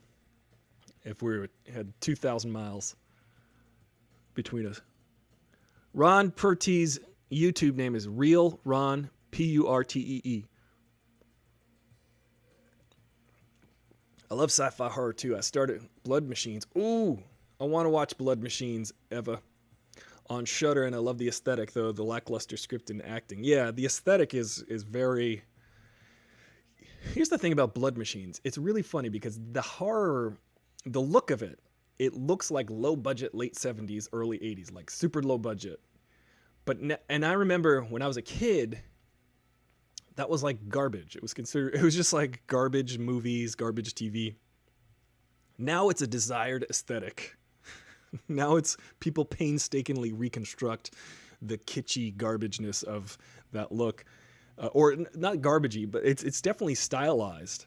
if we had 2,000 miles between us. Ron Perte's YouTube name is Real Ron, Purtee. I love sci-fi horror too. I started Blood Machines. Ooh, I want to watch Blood Machines, Eva, on Shudder, and I love the aesthetic, though, the lackluster script and acting. Yeah, the aesthetic is very... Here's the thing about Blood Machines. It's really funny because the horror, the look of it, it looks like low-budget late 70s, early 80s, like super low budget. And I remember when I was a kid, that was like garbage. It was just like garbage movies, garbage TV. Now it's a desired aesthetic. Now it's people painstakingly reconstruct the kitschy garbageness of that look. Or not garbagey, but it's definitely stylized.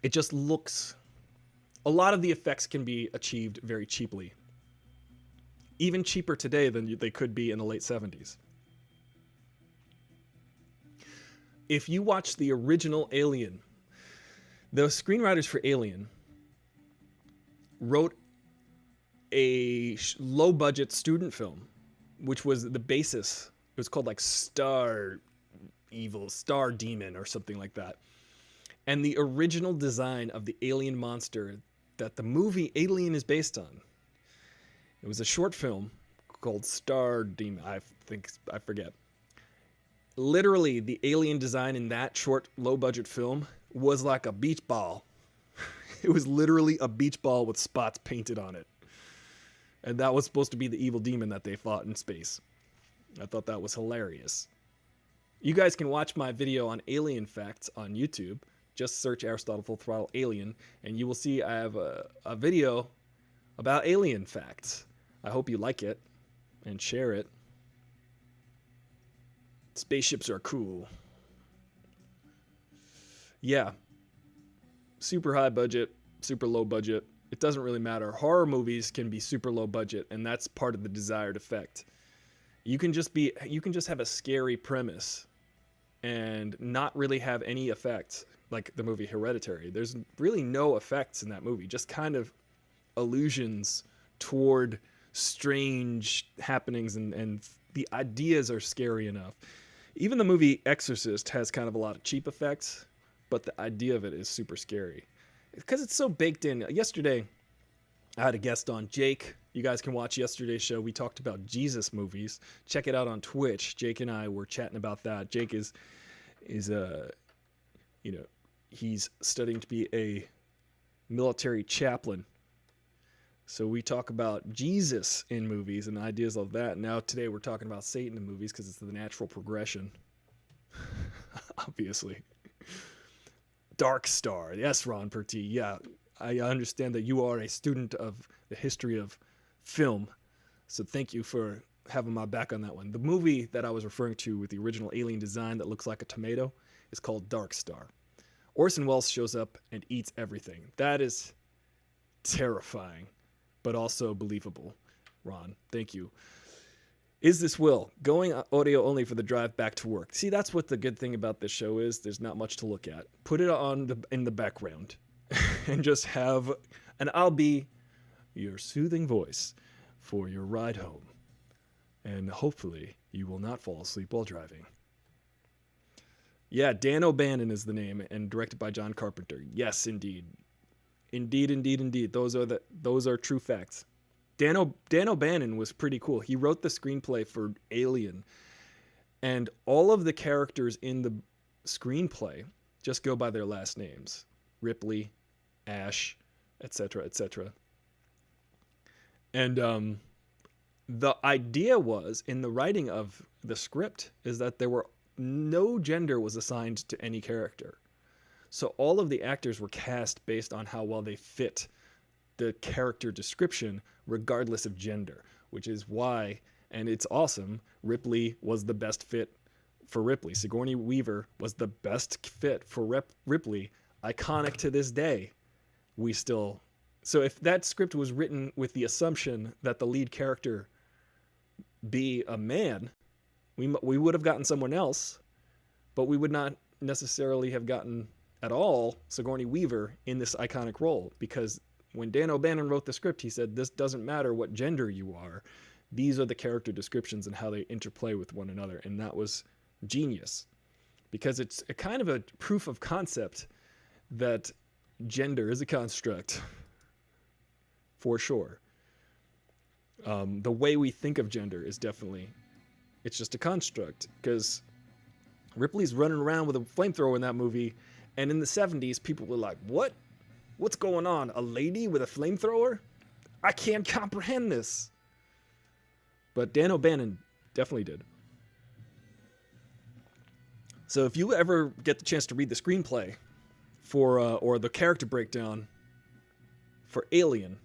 It just looks... A lot of the effects can be achieved very cheaply. Even cheaper today than they could be in the late 70s. If you watch the original Alien, the screenwriters for Alien wrote a low-budget student film, which was the basis. It was called like Star Demon or something like that. And the original design of the alien monster that the movie Alien is based on, it was a short film called Star Demon. I forget. Literally, the alien design in that short, low-budget film was like a beach ball. It was literally a beach ball with spots painted on it. And that was supposed to be the evil demon that they fought in space. I thought that was hilarious. You guys can watch my video on alien facts on YouTube. Just search Aristotle Full Throttle Alien, and you will see I have a video about alien facts. I hope you like it and share it. Spaceships are cool. Yeah. Super high budget, super low budget. It doesn't really matter. Horror movies can be super low budget, and that's part of the desired effect. You can just have a scary premise and not really have any effects, like the movie Hereditary. There's really no effects in that movie, just kind of allusions toward strange happenings, and the ideas are scary enough. Even the movie Exorcist has kind of a lot of cheap effects, but the idea of it is super scary because it's so baked in. Yesterday, I had a guest on, Jake. You guys can watch yesterday's show. We talked about Jesus movies. Check it out on Twitch. Jake and I were chatting about that. Jake is he's studying to be a military chaplain. So we talk about Jesus in movies and ideas of that. Now today we're talking about Satan in movies because it's the natural progression. Obviously. Dark Star. Yes, Ron Perty. Yeah, I understand that you are a student of the history of film. So thank you for having my back on that one. The movie that I was referring to with the original alien design that looks like a tomato is called Dark Star. Orson Welles shows up and eats everything. That is terrifying, but also believable. Ron, thank you. Is this Will? Going audio only for the drive back to work. See, that's what the good thing about this show is. There's not much to look at. Put it on in the background and just have, and I'll be your soothing voice for your ride home. And hopefully you will not fall asleep while driving. Yeah, Dan O'Bannon is the name and directed by John Carpenter. Yes, indeed. Indeed. Those are true facts. Dan O'Bannon was pretty cool. He wrote the screenplay for Alien, and all of the characters in the screenplay just go by their last names. Ripley, Ash, etc., etc. And the idea was, in the writing of the script, is that no gender was assigned to any character. So all of the actors were cast based on how well they fit the character description, regardless of gender, which is why, and it's awesome, Ripley was the best fit for Ripley. Sigourney Weaver was the best fit for Ripley. Iconic to this day. So if that script was written with the assumption that the lead character be a man, we would have gotten someone else, but we would not necessarily have gotten at all Sigourney Weaver in this iconic role, because when Dan O'Bannon wrote the script, he said, this doesn't matter what gender you are. These are the character descriptions and how they interplay with one another. And that was genius, because it's a kind of a proof of concept that gender is a construct, for sure. The way we think of gender is definitely, it's just a construct, because Ripley's running around with a flamethrower in that movie, and in the 70s, people were like, what? What's going on? A lady with a flamethrower? I can't comprehend this. But Dan O'Bannon definitely did. So if you ever get the chance to read the screenplay for, or the character breakdown for Alien,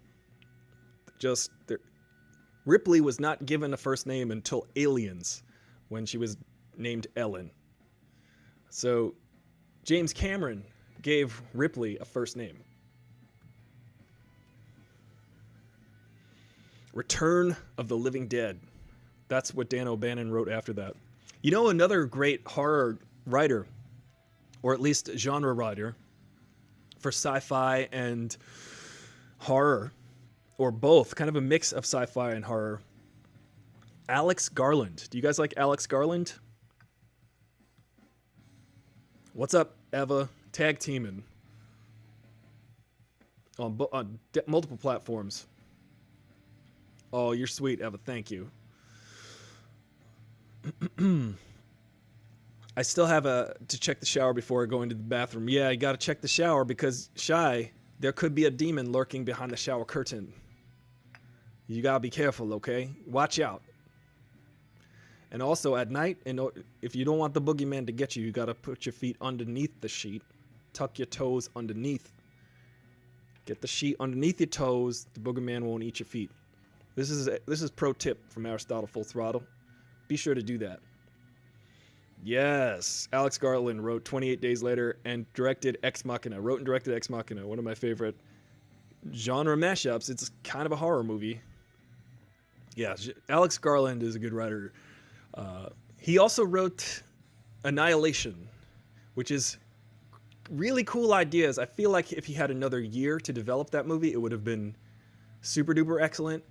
Ripley was not given a first name until Aliens, when she was named Ellen. So James Cameron gave Ripley a first name. Return of the Living Dead. That's what Dan O'Bannon wrote after that. You know, another great horror writer, or at least genre writer, for sci-fi and horror, or both, kind of a mix of sci-fi and horror, Alex Garland. Do you guys like Alex Garland? What's up, Eva? Tag teaming on multiple platforms. Oh, you're sweet, Eva. Thank you. I still have to check the shower before I go into the bathroom. Yeah, I got to check the shower because, Shy, there could be a demon lurking behind the shower curtain. You got to be careful, okay? Watch out. And also at night, if you don't want the boogeyman to get you, you got to put your feet underneath the sheet. Tuck your toes underneath. Get the sheet underneath your toes. The boogeyman won't eat your feet. This is pro tip from Aristotle Full Throttle. Be sure to do that. Yes, Alex Garland wrote 28 Days Later and directed Ex Machina. Wrote and directed Ex Machina, one of my favorite genre mashups. It's kind of a horror movie. Yeah, Alex Garland is a good writer. He also wrote Annihilation, which is really cool ideas. I feel like if he had another year to develop that movie, it would have been super duper excellent.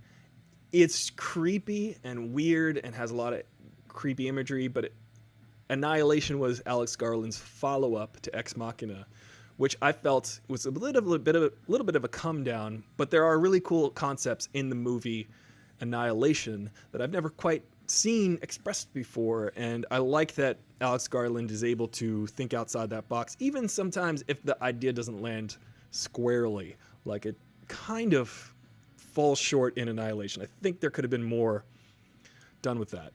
It's creepy and weird and has a lot of creepy imagery, but Annihilation was Alex Garland's follow-up to Ex Machina, which I felt was a little bit of a come down. But there are really cool concepts in the movie Annihilation that I've never quite seen expressed before, and I like that Alex Garland is able to think outside that box, even sometimes if the idea doesn't land squarely. Like, it kind of falls short in Annihilation. I think there could have been more done with that.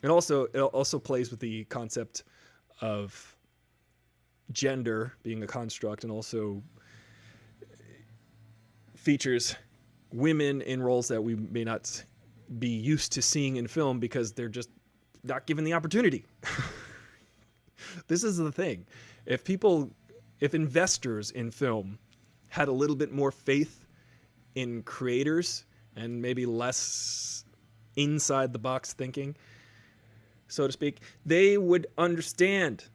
And also, it also plays with the concept of gender being a construct, and also features women in roles that we may not be used to seeing in film because they're just not given the opportunity. This is the thing. If investors in film had a little bit more faith in creators and maybe less inside the box thinking, so to speak, they would understand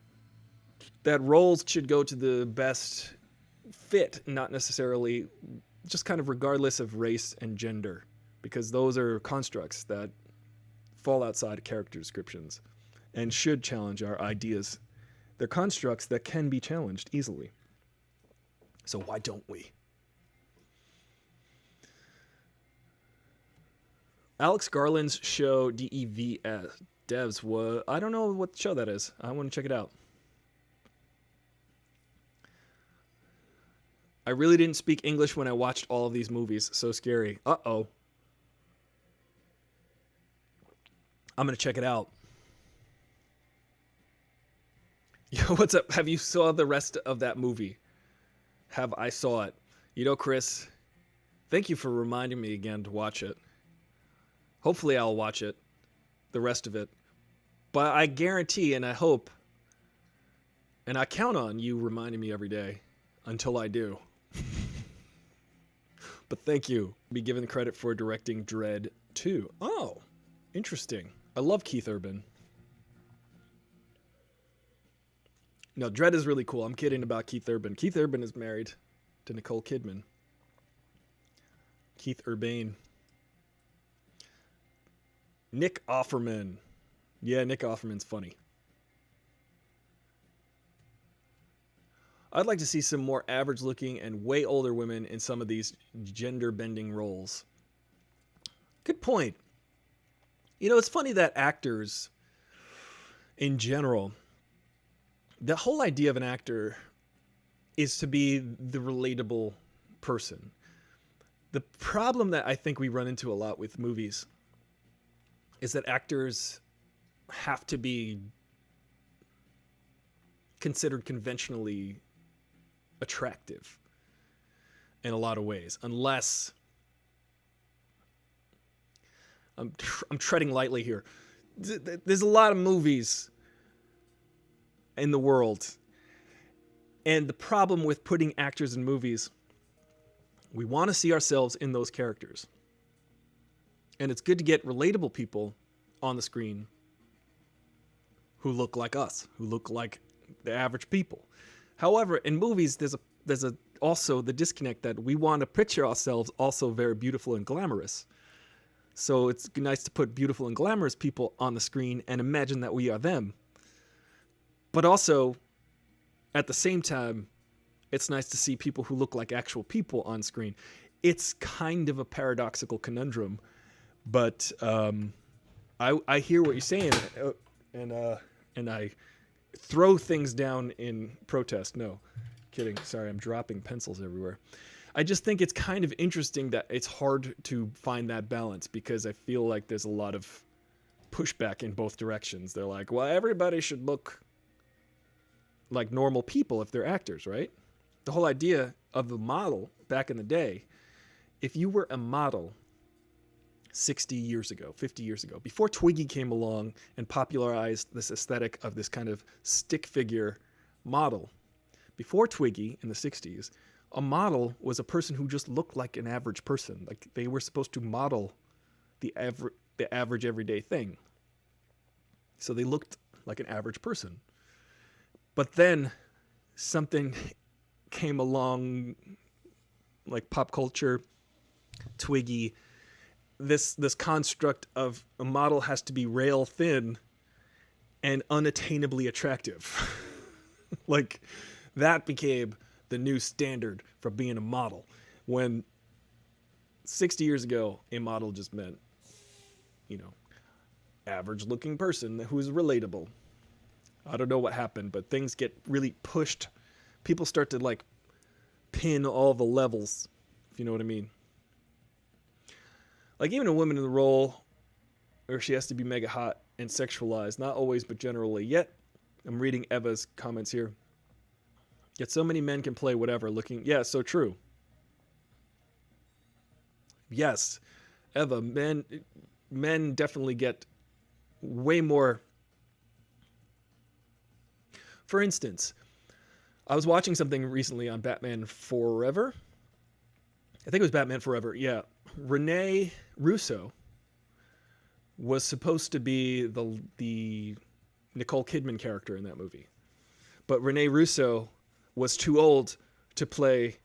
that roles should go to the best fit, not necessarily just kind of regardless of race and gender, because those are constructs that fall outside of character descriptions and should challenge our ideas. They're constructs that can be challenged easily. So why don't we? Alex Garland's show, Devs, I don't know what show that is. I want to check it out. I really didn't speak English when I watched all of these movies. So scary. Uh-oh. I'm going to check it out. Yo, what's up? Have you saw the rest of that movie? Have I saw it? You know, Chris, thank you for reminding me again to watch it. Hopefully I'll watch it, the rest of it. But I guarantee and I hope and I count on you reminding me every day until I do. But thank you. Be given credit for directing Dredd 2. Oh, interesting. I love Keith Urban. No, Dredd is really cool. I'm kidding about Keith Urban. Keith Urban is married to Nicole Kidman. Keith Urban. Nick Offerman. Yeah, Nick Offerman's funny. I'd like to see some more average-looking and way older women in some of these gender-bending roles. Good point. You know, it's funny that actors, in general, the whole idea of an actor is to be the relatable person. The problem that I think we run into a lot with movies is that actors have to be considered conventionally attractive in a lot of ways, unless I'm treading lightly here. There's a lot of movies in the world, and the problem with putting actors in movies, we want to see ourselves in those characters, and it's good to get relatable people on the screen who look like us, who look like the average people. However, in movies, there's also the disconnect that we want to picture ourselves also very beautiful and glamorous. So it's nice to put beautiful and glamorous people on the screen and imagine that we are them. But also, at the same time, it's nice to see people who look like actual people on screen. It's kind of a paradoxical conundrum, but I hear what you're saying, and I throw things down in protest. No, kidding. Sorry, I'm dropping pencils everywhere. I just think it's kind of interesting that it's hard to find that balance, because I feel like there's a lot of pushback in both directions. They're like, well, everybody should look like normal people if they're actors, right? The whole idea of the model back in the day, if you were a model 60 years ago, 50 years ago, before Twiggy came along and popularized this aesthetic of this kind of stick figure model, before Twiggy in the 60s, a model was a person who just looked like an average person. Like, they were supposed to model the average everyday thing. So they looked like an average person. But then something came along, like pop culture, Twiggy, this construct of a model has to be rail thin and unattainably attractive. Like, that became the new standard for being a model. When 60 years ago, a model just meant, you know, average looking person who's relatable. I don't know what happened, but things get really pushed. People start to like pin all the levels, if you know what I mean. Like even a woman in the role where she has to be mega hot and sexualized, not always, but generally. Yet, I'm reading Eva's comments here. Yet so many men can play whatever looking. Yeah, so true. Yes, Eva, men definitely get way more. For instance, I was watching something recently on Batman Forever. I think it was Batman Forever. Yeah. Rene Russo was supposed to be the Nicole Kidman character in that movie. But Rene Russo was too old to play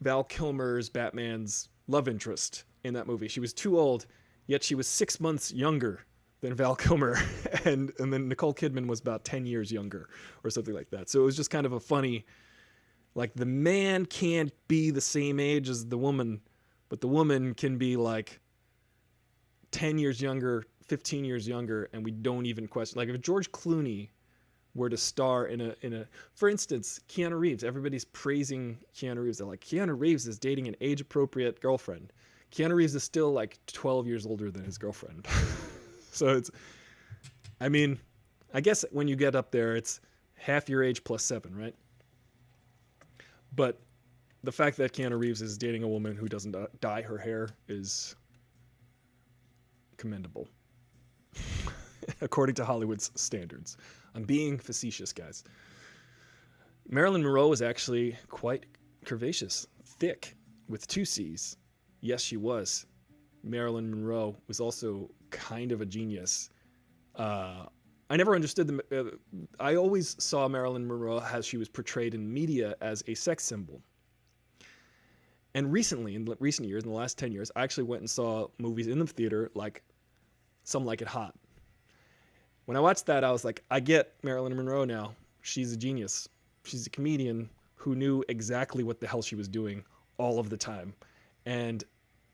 Val Kilmer's Batman's love interest in that movie. She was too old, yet she was 6 months younger than Val Kilmer. And then Nicole Kidman was about 10 years younger or something like that. So it was just kind of a funny, like the man can't be the same age as the woman, but the woman can be like 10 years younger, 15 years younger, and we don't even question. Like if George Clooney were to star in a, for instance, Keanu Reeves, everybody's praising Keanu Reeves. They're like, Keanu Reeves is dating an age-appropriate girlfriend. Keanu Reeves is still like 12 years older than his girlfriend. So it's, I mean, I guess when you get up there, it's half your age plus 7, right? But the fact that Keanu Reeves is dating a woman who doesn't dye her hair is commendable, according to Hollywood's standards. I'm being facetious, guys. Marilyn Monroe was actually quite curvaceous, thick, with 2 C's. Yes, she was. Marilyn Monroe was also kind of a genius. I never understood I always saw Marilyn Monroe as she was portrayed in media as a sex symbol. And recently, in recent years, in the last 10 years, I actually went and saw movies in the theater like Some Like It Hot. When I watched that, I was like, I get Marilyn Monroe now. She's a genius. She's a comedian who knew exactly what the hell she was doing all of the time. And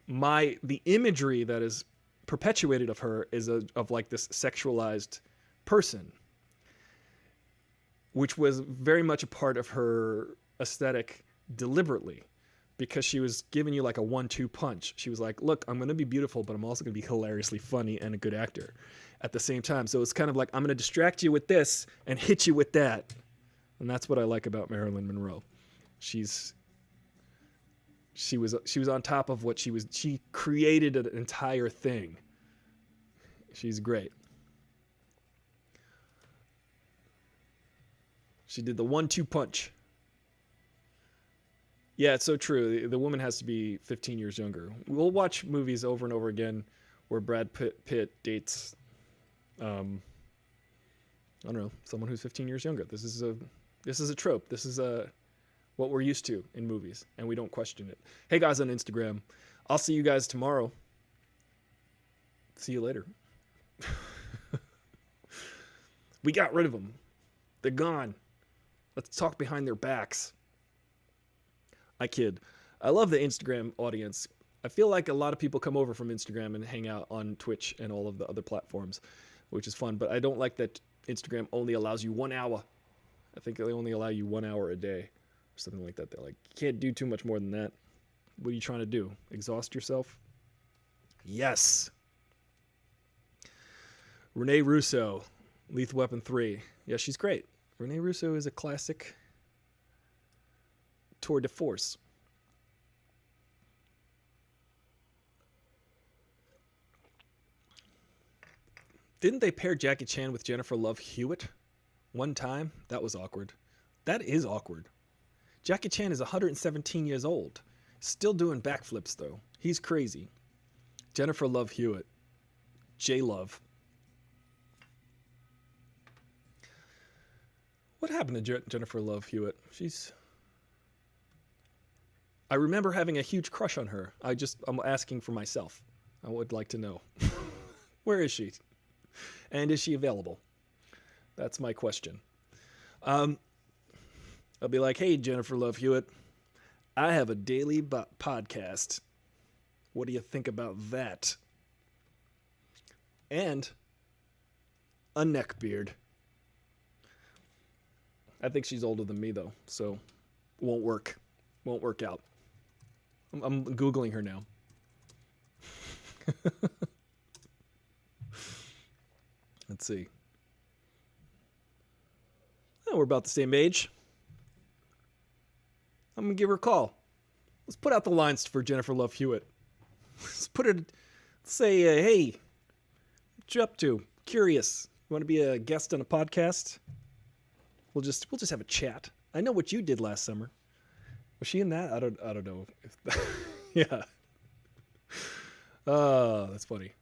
the imagery that is perpetuated of her is of like this sexualized person, which was very much a part of her aesthetic deliberately, because she was giving you like a 1-2 punch. She was like, look, I'm going to be beautiful, but I'm also going to be hilariously funny and a good actor at the same time. So it's kind of like, I'm going to distract you with this and hit you with that. And that's what I like about Marilyn Monroe. She was on top of what she was. She created an entire thing. She's great. She did the 1-2 punch. Yeah, it's so true. The woman has to be 15 years younger. We'll watch movies over and over again where Brad Pitt dates, I don't know, someone who's 15 years younger. This is a trope. This is what we're used to in movies, and we don't question it. Hey guys on Instagram, I'll see you guys tomorrow. See you later. We got rid of them. They're gone. Let's talk behind their backs. I kid. I love the Instagram audience. I feel like a lot of people come over from Instagram and hang out on Twitch and all of the other platforms, which is fun. But I don't like that Instagram only allows you 1 hour. I think they only allow you 1 hour a day or something like that. They're like, you can't do too much more than that. What are you trying to do? Exhaust yourself? Yes. Rene Russo, Lethal Weapon 3. Yeah, she's great. Rene Russo is a classic tour de force. Didn't they pair Jackie Chan with Jennifer Love Hewitt one time? That was awkward. That is awkward. Jackie Chan is 117 years old. Still doing backflips, though. He's crazy. Jennifer Love Hewitt. J-Love. What happened to Jennifer Love Hewitt? I remember having a huge crush on her. I'm asking for myself. I would like to know. Where is she? And is she available? That's my question. I'll be like, hey, Jennifer Love Hewitt, I have a daily podcast. What do you think about that? And a neck beard. I think she's older than me, though, so won't work. Won't work out. I'm Googling her now. Let's see. Oh, we're about the same age. I'm going to give her a call. Let's put out the lines for Jennifer Love Hewitt. Let's put it, say, hey, what you up to? Curious. You want to be a guest on a podcast? We'll just have a chat. I know what you did last summer. Was she in that? I don't know. Yeah. Oh, that's funny.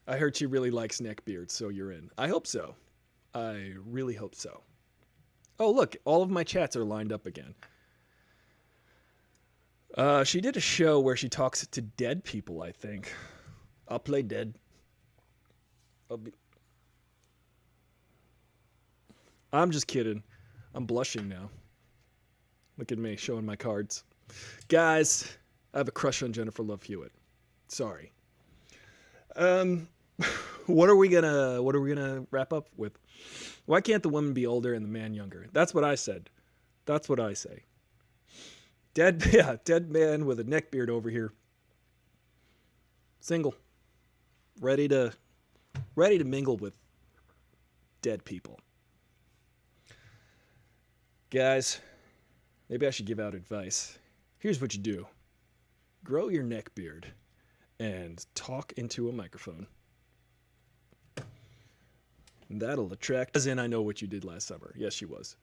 I heard she really likes neckbeards, so you're in. I hope so. I really hope so. Oh, look, all of my chats are lined up again. She did a show where she talks to dead people, I think. I'll play dead. I'm just kidding. I'm blushing now. Look at me showing my cards. Guys, I have a crush on Jennifer Love Hewitt. Sorry. What are we gonna wrap up with? Why can't the woman be older and the man younger? That's what I said. That's what I say. Dead man with a neck beard over here. Single. Ready to mingle with dead people. Guys, maybe I should give out advice. Here's what you do. Grow your neck beard and talk into a microphone. That'll attract. As in, I know what you did last summer. Yes, she was.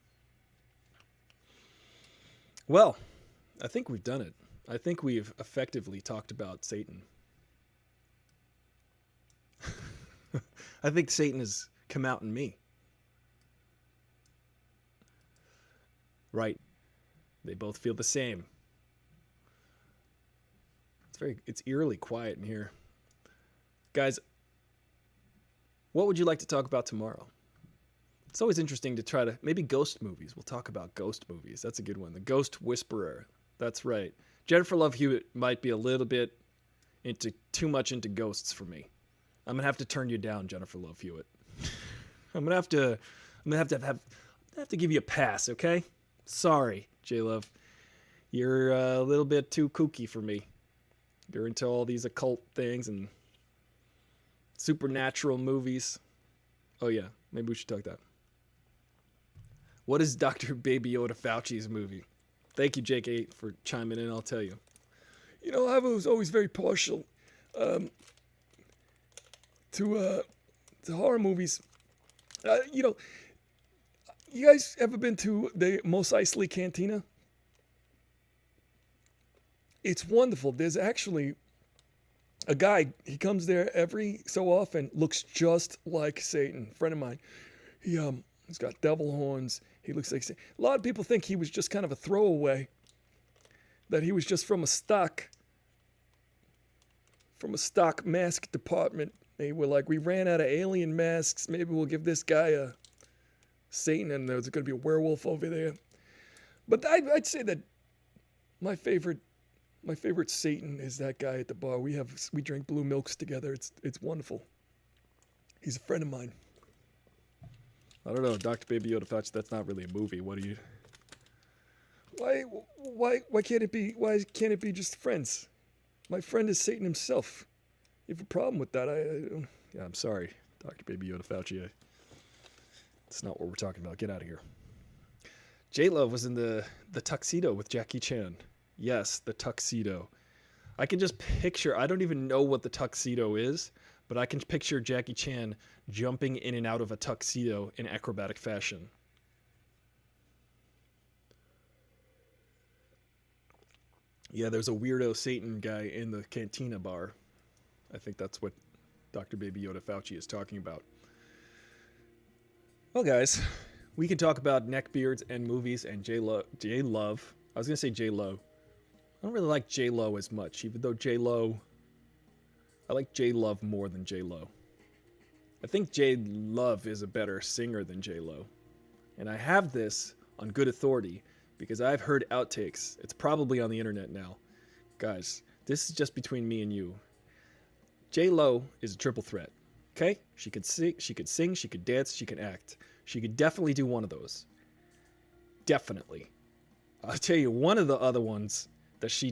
Well, I think we've done it. I think we've effectively talked about Satan. I think Satan has come out in me. Right. They both feel the same. It's eerily quiet in here. Guys, what would you like to talk about tomorrow? It's always interesting to try to, maybe ghost movies. We'll talk about ghost movies. That's a good one. The Ghost Whisperer. That's right. Jennifer Love Hewitt might be a little bit too much into ghosts for me. I'm gonna have to turn you down, Jennifer Love Hewitt. I'm gonna have to give you a pass, okay? Sorry, J Love. You're a little bit too kooky for me. You're into all these occult things and supernatural movies. Oh yeah, maybe we should talk that. What is Dr. Baby Yoda Fauci's movie? Thank you, Jake8, for chiming in. I'll tell you. You know, I was always very partial to horror movies. You know, you guys ever been to the Mos Eisley Cantina? It's wonderful. There's actually a guy, he comes there every so often, looks just like Satan. A friend of mine. He's got devil horns. He looks like Satan. A lot of people think he was just kind of a throwaway. That he was just from a stock mask department. They were like, we ran out of alien masks. Maybe we'll give this guy a Satan, and there's going to be a werewolf over there. But I'd say that my favorite Satan is that guy at the bar. We drink blue milks together. It's wonderful. He's a friend of mine. I don't know, Dr. Baby Yoda Fauci, that's not really a movie. What do you... Why can't it be? Why can't it be just friends? My friend is Satan himself. You have a problem with that? Yeah, I'm sorry, Dr. Baby Yoda Fauci. That's not what we're talking about. Get out of here. J-Love was in the tuxedo with Jackie Chan. Yes, the tuxedo. I can just picture, I don't even know what the tuxedo is, but I can picture Jackie Chan jumping in and out of a tuxedo in acrobatic fashion. Yeah, there's a weirdo Satan guy in the cantina bar. I think that's what Dr. Baby Yoda Fauci is talking about. Well, guys, we can talk about neckbeards and movies and J-Love. I was going to say J-Lo. I don't really like J-Lo as much, even though J-Lo... I like J-Love more than J-Lo. I think J-Love is a better singer than J-Lo. And I have this on good authority, because I've heard outtakes. It's probably on the internet now. Guys, this is just between me and you. J-Lo is a triple threat. Okay? She could sing, she could dance, she could act. She could definitely do one of those. Definitely. I'll tell you, one of the other ones that she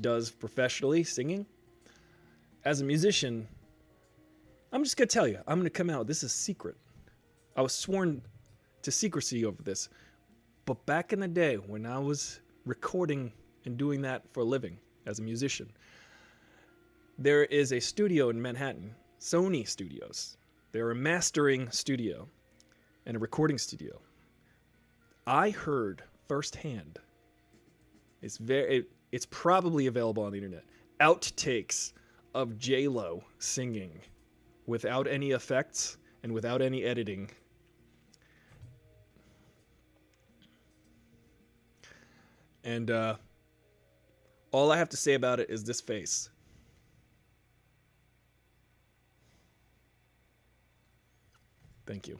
does professionally, singing, as a musician, I'm just going to tell you, I'm going to come out. This is secret. I was sworn to secrecy over this. But back in the day when I was recording and doing that for a living as a musician, there is a studio in Manhattan, Sony Studios. They're a mastering studio and a recording studio. I heard firsthand, it's probably available on the internet, outtakes of J-Lo singing without any effects and without any editing. And all I have to say about it is this face. Thank you.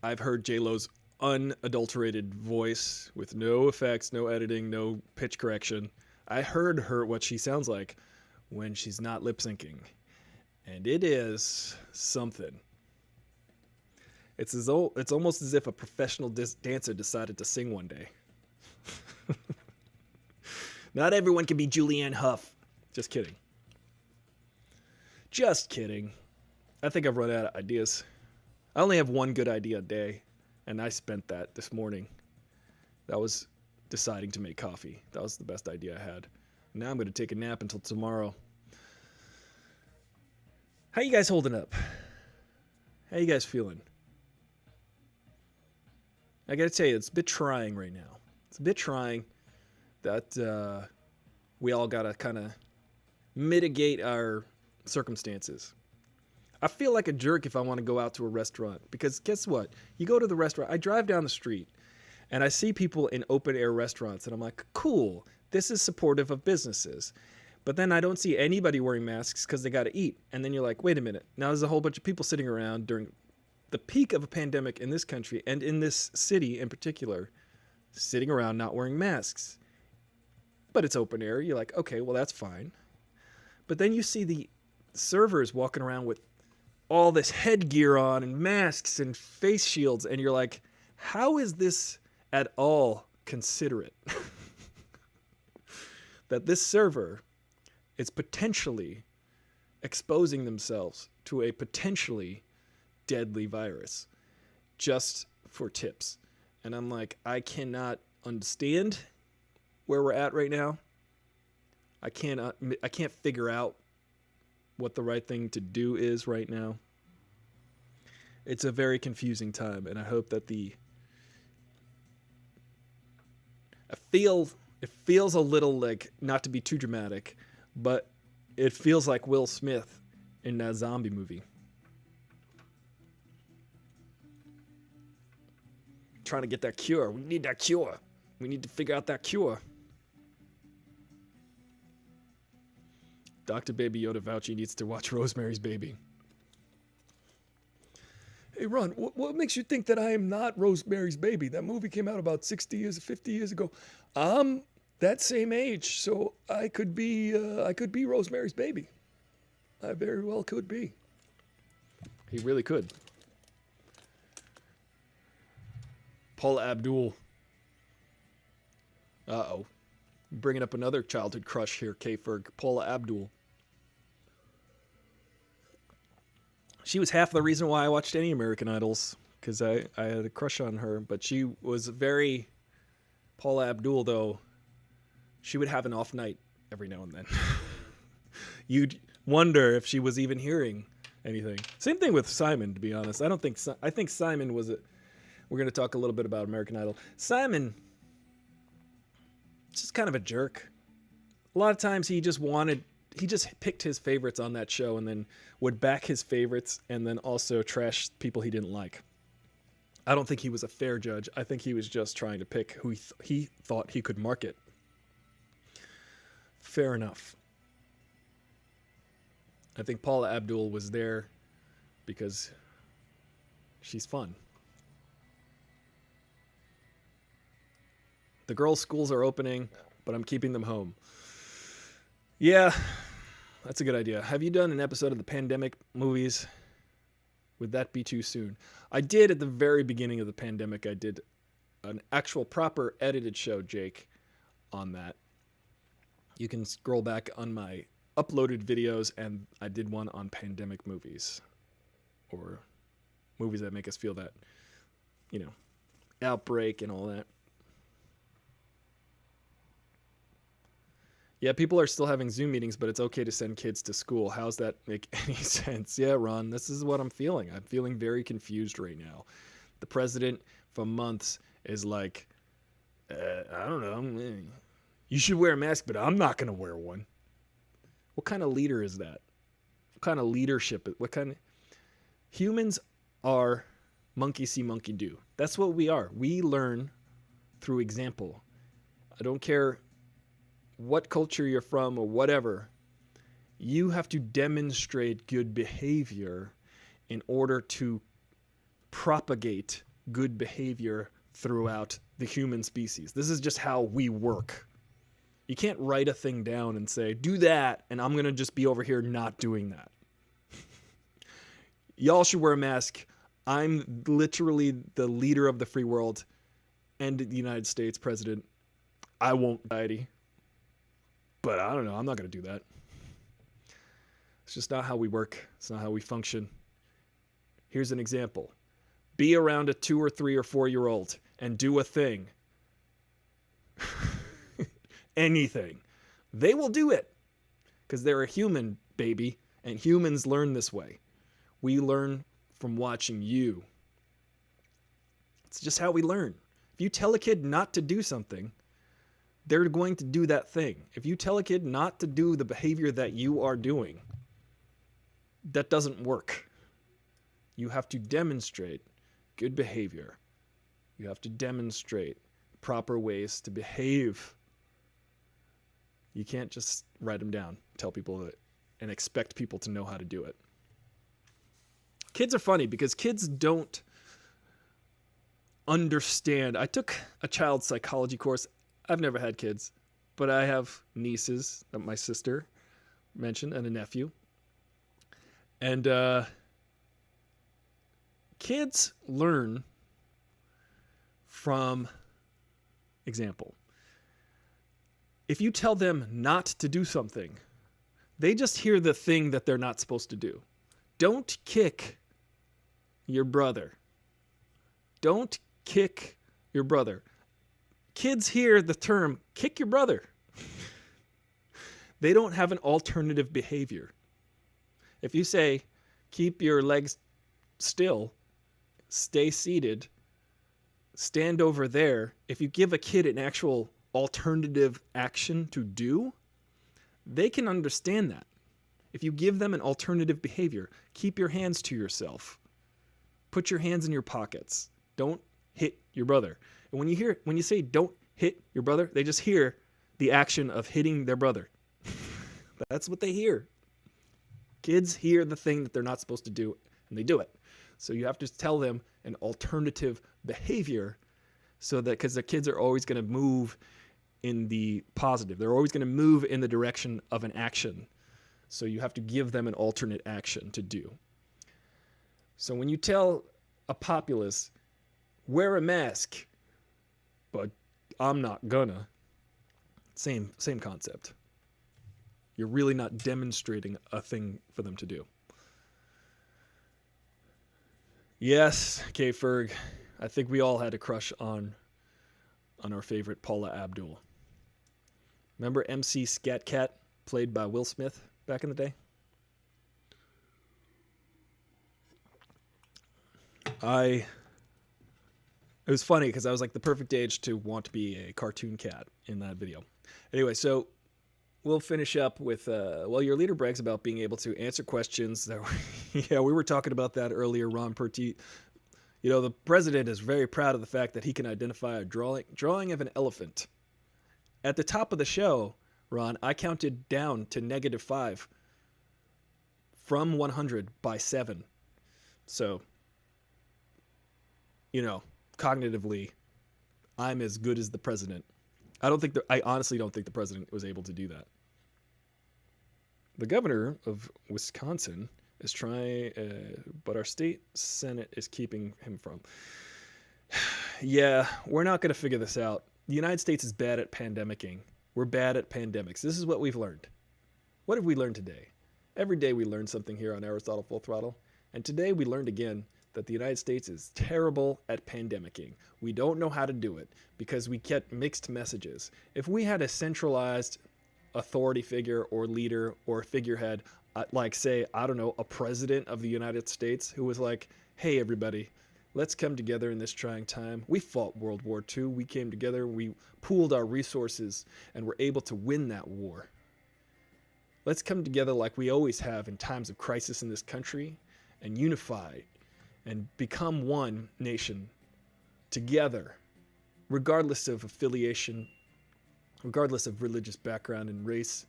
I've heard J-Lo's unadulterated voice with no effects, no editing, no pitch correction. I heard her what she sounds like when she's not lip syncing, and it is something. It's almost as if a professional dancer decided to sing one day. Not everyone can be Julianne Hough. Just kidding. Just kidding. I think I've run out of ideas. I only have one good idea a day, and I spent that this morning. That was deciding to make coffee. That was the best idea I had. Now I'm going to take a nap until tomorrow. How you guys holding up? How you guys feeling? I got to tell you, it's a bit trying right now. It's a bit trying that we all got to kind of mitigate our circumstances. I feel like a jerk if I want to go out to a restaurant, because guess what? You go to the restaurant, I drive down the street and I see people in open air restaurants and I'm like, cool, this is supportive of businesses. But then I don't see anybody wearing masks because they got to eat. And then you're like, wait a minute. Now there's a whole bunch of people sitting around during the peak of a pandemic in this country and in this city in particular, sitting around not wearing masks. But it's open air. You're like, okay, well, that's fine. But then you see the servers walking around with all this headgear on and masks and face shields, and you're like, how is this at all considerate? That this server is potentially exposing themselves to a potentially deadly virus just for tips. And I'm like, I cannot understand where we're at right now. I can't figure out what the right thing to do is right now. It's a very confusing time, and I hope that it feels a little like, not to be too dramatic, but it feels like Will Smith in that zombie movie. Trying to get that cure. We need that cure. We need to figure out that cure. Dr. Baby Yoda Fauci needs to watch Rosemary's Baby. Hey, Ron, what makes you think that I am not Rosemary's Baby? That movie came out about 50 years ago. I'm that same age, so I could be Rosemary's Baby. I very well could be. He really could. Paula Abdul. Uh-oh. Bringing up another childhood crush here, K-Ferg. Paula Abdul. She was half the reason why I watched any American Idols, because I had a crush on her. But she was very... Paula Abdul, though, she would have an off night every now and then. You'd wonder if she was even hearing anything. Same thing with Simon, to be honest. I think Simon was we're going to talk a little bit about American Idol. Simon, just kind of a jerk. A lot of times he just picked his favorites on that show and then would back his favorites and then also trash people he didn't like. I don't think he was a fair judge. I think he was just trying to pick who he thought he could market. Fair enough. I think Paula Abdul was there because She's fun. The girls' schools are opening, but I'm keeping them home. Yeah, that's a good idea. Have you done an episode of the pandemic movies? Would that be too soon? I did at the very beginning of the pandemic. I did an actual proper edited show, Jake, on that. You can scroll back on my uploaded videos, and I did one on pandemic movies, or movies that make us feel that, you know, outbreak and all that. Yeah, people are still having Zoom meetings, but it's okay to send kids to school. How's that make any sense? Yeah, Ron, this is what I'm feeling. I'm feeling very confused right now. The president for months is like, I don't know, you should wear a mask, but I'm not going to wear one. What kind of leader is that? What kind of leadership? What kind of... Humans are monkey see, monkey do. That's what we are. We learn through example. I don't care what culture you're from or whatever. You have to demonstrate good behavior in order to propagate good behavior throughout the human species. This is just how we work. You can't write a thing down and say, do that, and I'm going to just be over here not doing that. Y'all should wear a mask. I'm literally the leader of the free world and the United States president. I won't society. But I don't know. I'm not going to do that. It's just not how we work. It's not how we function. Here's an example. Be around a 2 or 3 or 4-year-old and do a thing. Anything. They will do it because they're a human, baby, and humans learn this way. We learn from watching you. It's just how we learn. If you tell a kid not to do something, they're going to do that thing. If you tell a kid not to do the behavior that you are doing, that doesn't work. You have to demonstrate good behavior. You have to demonstrate proper ways to behave. You can't just write them down, tell people that, and expect people to know how to do it. Kids are funny because kids don't understand. I took a child psychology course. I've never had kids, but I have nieces that my sister mentioned and a nephew. And kids learn from example. If you tell them not to do something, they just hear the thing that they're not supposed to do. Don't kick your brother. Don't kick your brother. Kids hear the term, kick your brother. They don't have an alternative behavior. If you say, keep your legs still, stay seated, stand over there, if you give a kid an actual alternative action to do, they can understand that. If you give them an alternative behavior, keep your hands to yourself. Put your hands in your pockets. Don't hit your brother. And when you say don't hit your brother, they just hear the action of hitting their brother. That's what they hear. Kids hear the thing that they're not supposed to do, and they do it. So you have to tell them an alternative behavior, so that because the kids are always going to move in the positive. They're always going to move in the direction of an action. So you have to give them an alternate action to do. So when you tell a populace, wear a mask, but I'm not gonna, same concept. You're really not demonstrating a thing for them to do. Yes, K. Ferg, I think we all had a crush on our favorite Paula Abdul. Remember MC Scat Cat, played by Will Smith back in the day? It was funny because I was like the perfect age to want to be a cartoon cat in that video. Anyway, so we'll finish up with, your leader brags about being able to answer questions. That yeah, we were talking about that earlier, Ron Perty. You know, the president is very proud of the fact that he can identify a drawing of an elephant. At the top of the show, Ron, I counted down to -5 from 100 by 7. So you know, cognitively, I'm as good as the president. I honestly don't think the president was able to do that. The governor of Wisconsin is trying, but our state senate is keeping him from. Yeah, we're not going to figure this out. The United States is bad at pandemicking. We're bad at pandemics. This is what we've learned. What have we learned today? Every day we learn something here on Aristotle Full Throttle. And today we learned again that the United States is terrible at pandemicking. We don't know how to do it because we get mixed messages. If we had a centralized authority figure or leader or figurehead, like, say, I don't know, a president of the United States who was like, hey, everybody, let's come together in this trying time. We fought World War II. We came together, we pooled our resources, and were able to win that war. Let's come together like we always have in times of crisis in this country and unify and become one nation together, regardless of affiliation, regardless of religious background and race.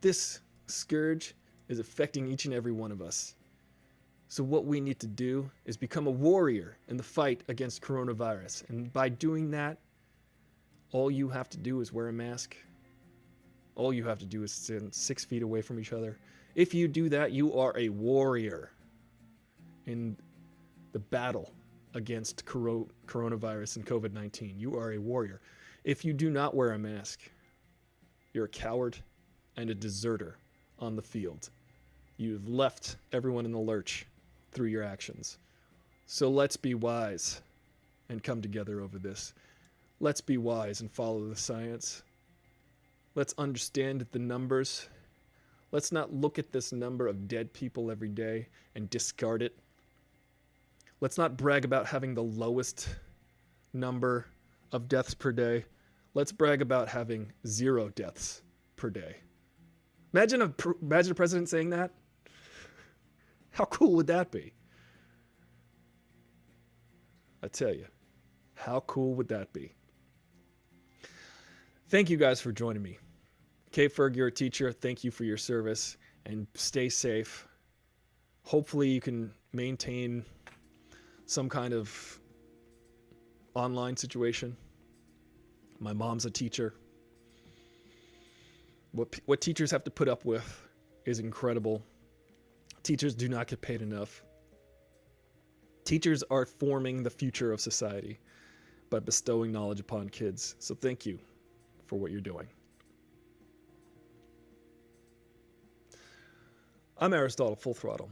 This scourge is affecting each and every one of us. So what we need to do is become a warrior in the fight against coronavirus. And by doing that, all you have to do is wear a mask. All you have to do is stand 6 feet away from each other. If you do that, you are a warrior in the battle against coronavirus and COVID-19. You are a warrior. If you do not wear a mask, you're a coward and a deserter on the field. You've left everyone in the lurch through your actions. So let's be wise and come together over this. Let's be wise and follow the science. Let's understand the numbers. Let's not look at this number of dead people every day and discard it. Let's not brag about having the lowest number of deaths per day. Let's brag about having 0 deaths per day. Imagine a president saying that. How cool would that be? I tell you, how cool would that be? Thank you guys for joining me. K. Ferg, you're a teacher. Thank you for your service and stay safe. Hopefully you can maintain some kind of online situation. My mom's a teacher. What teachers have to put up with is incredible. Teachers do not get paid enough. Teachers are forming the future of society by bestowing knowledge upon kids. So thank you for what you're doing. I'm Aristotle Full Throttle,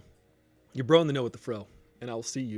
your bro in the know with the fro, and I will see you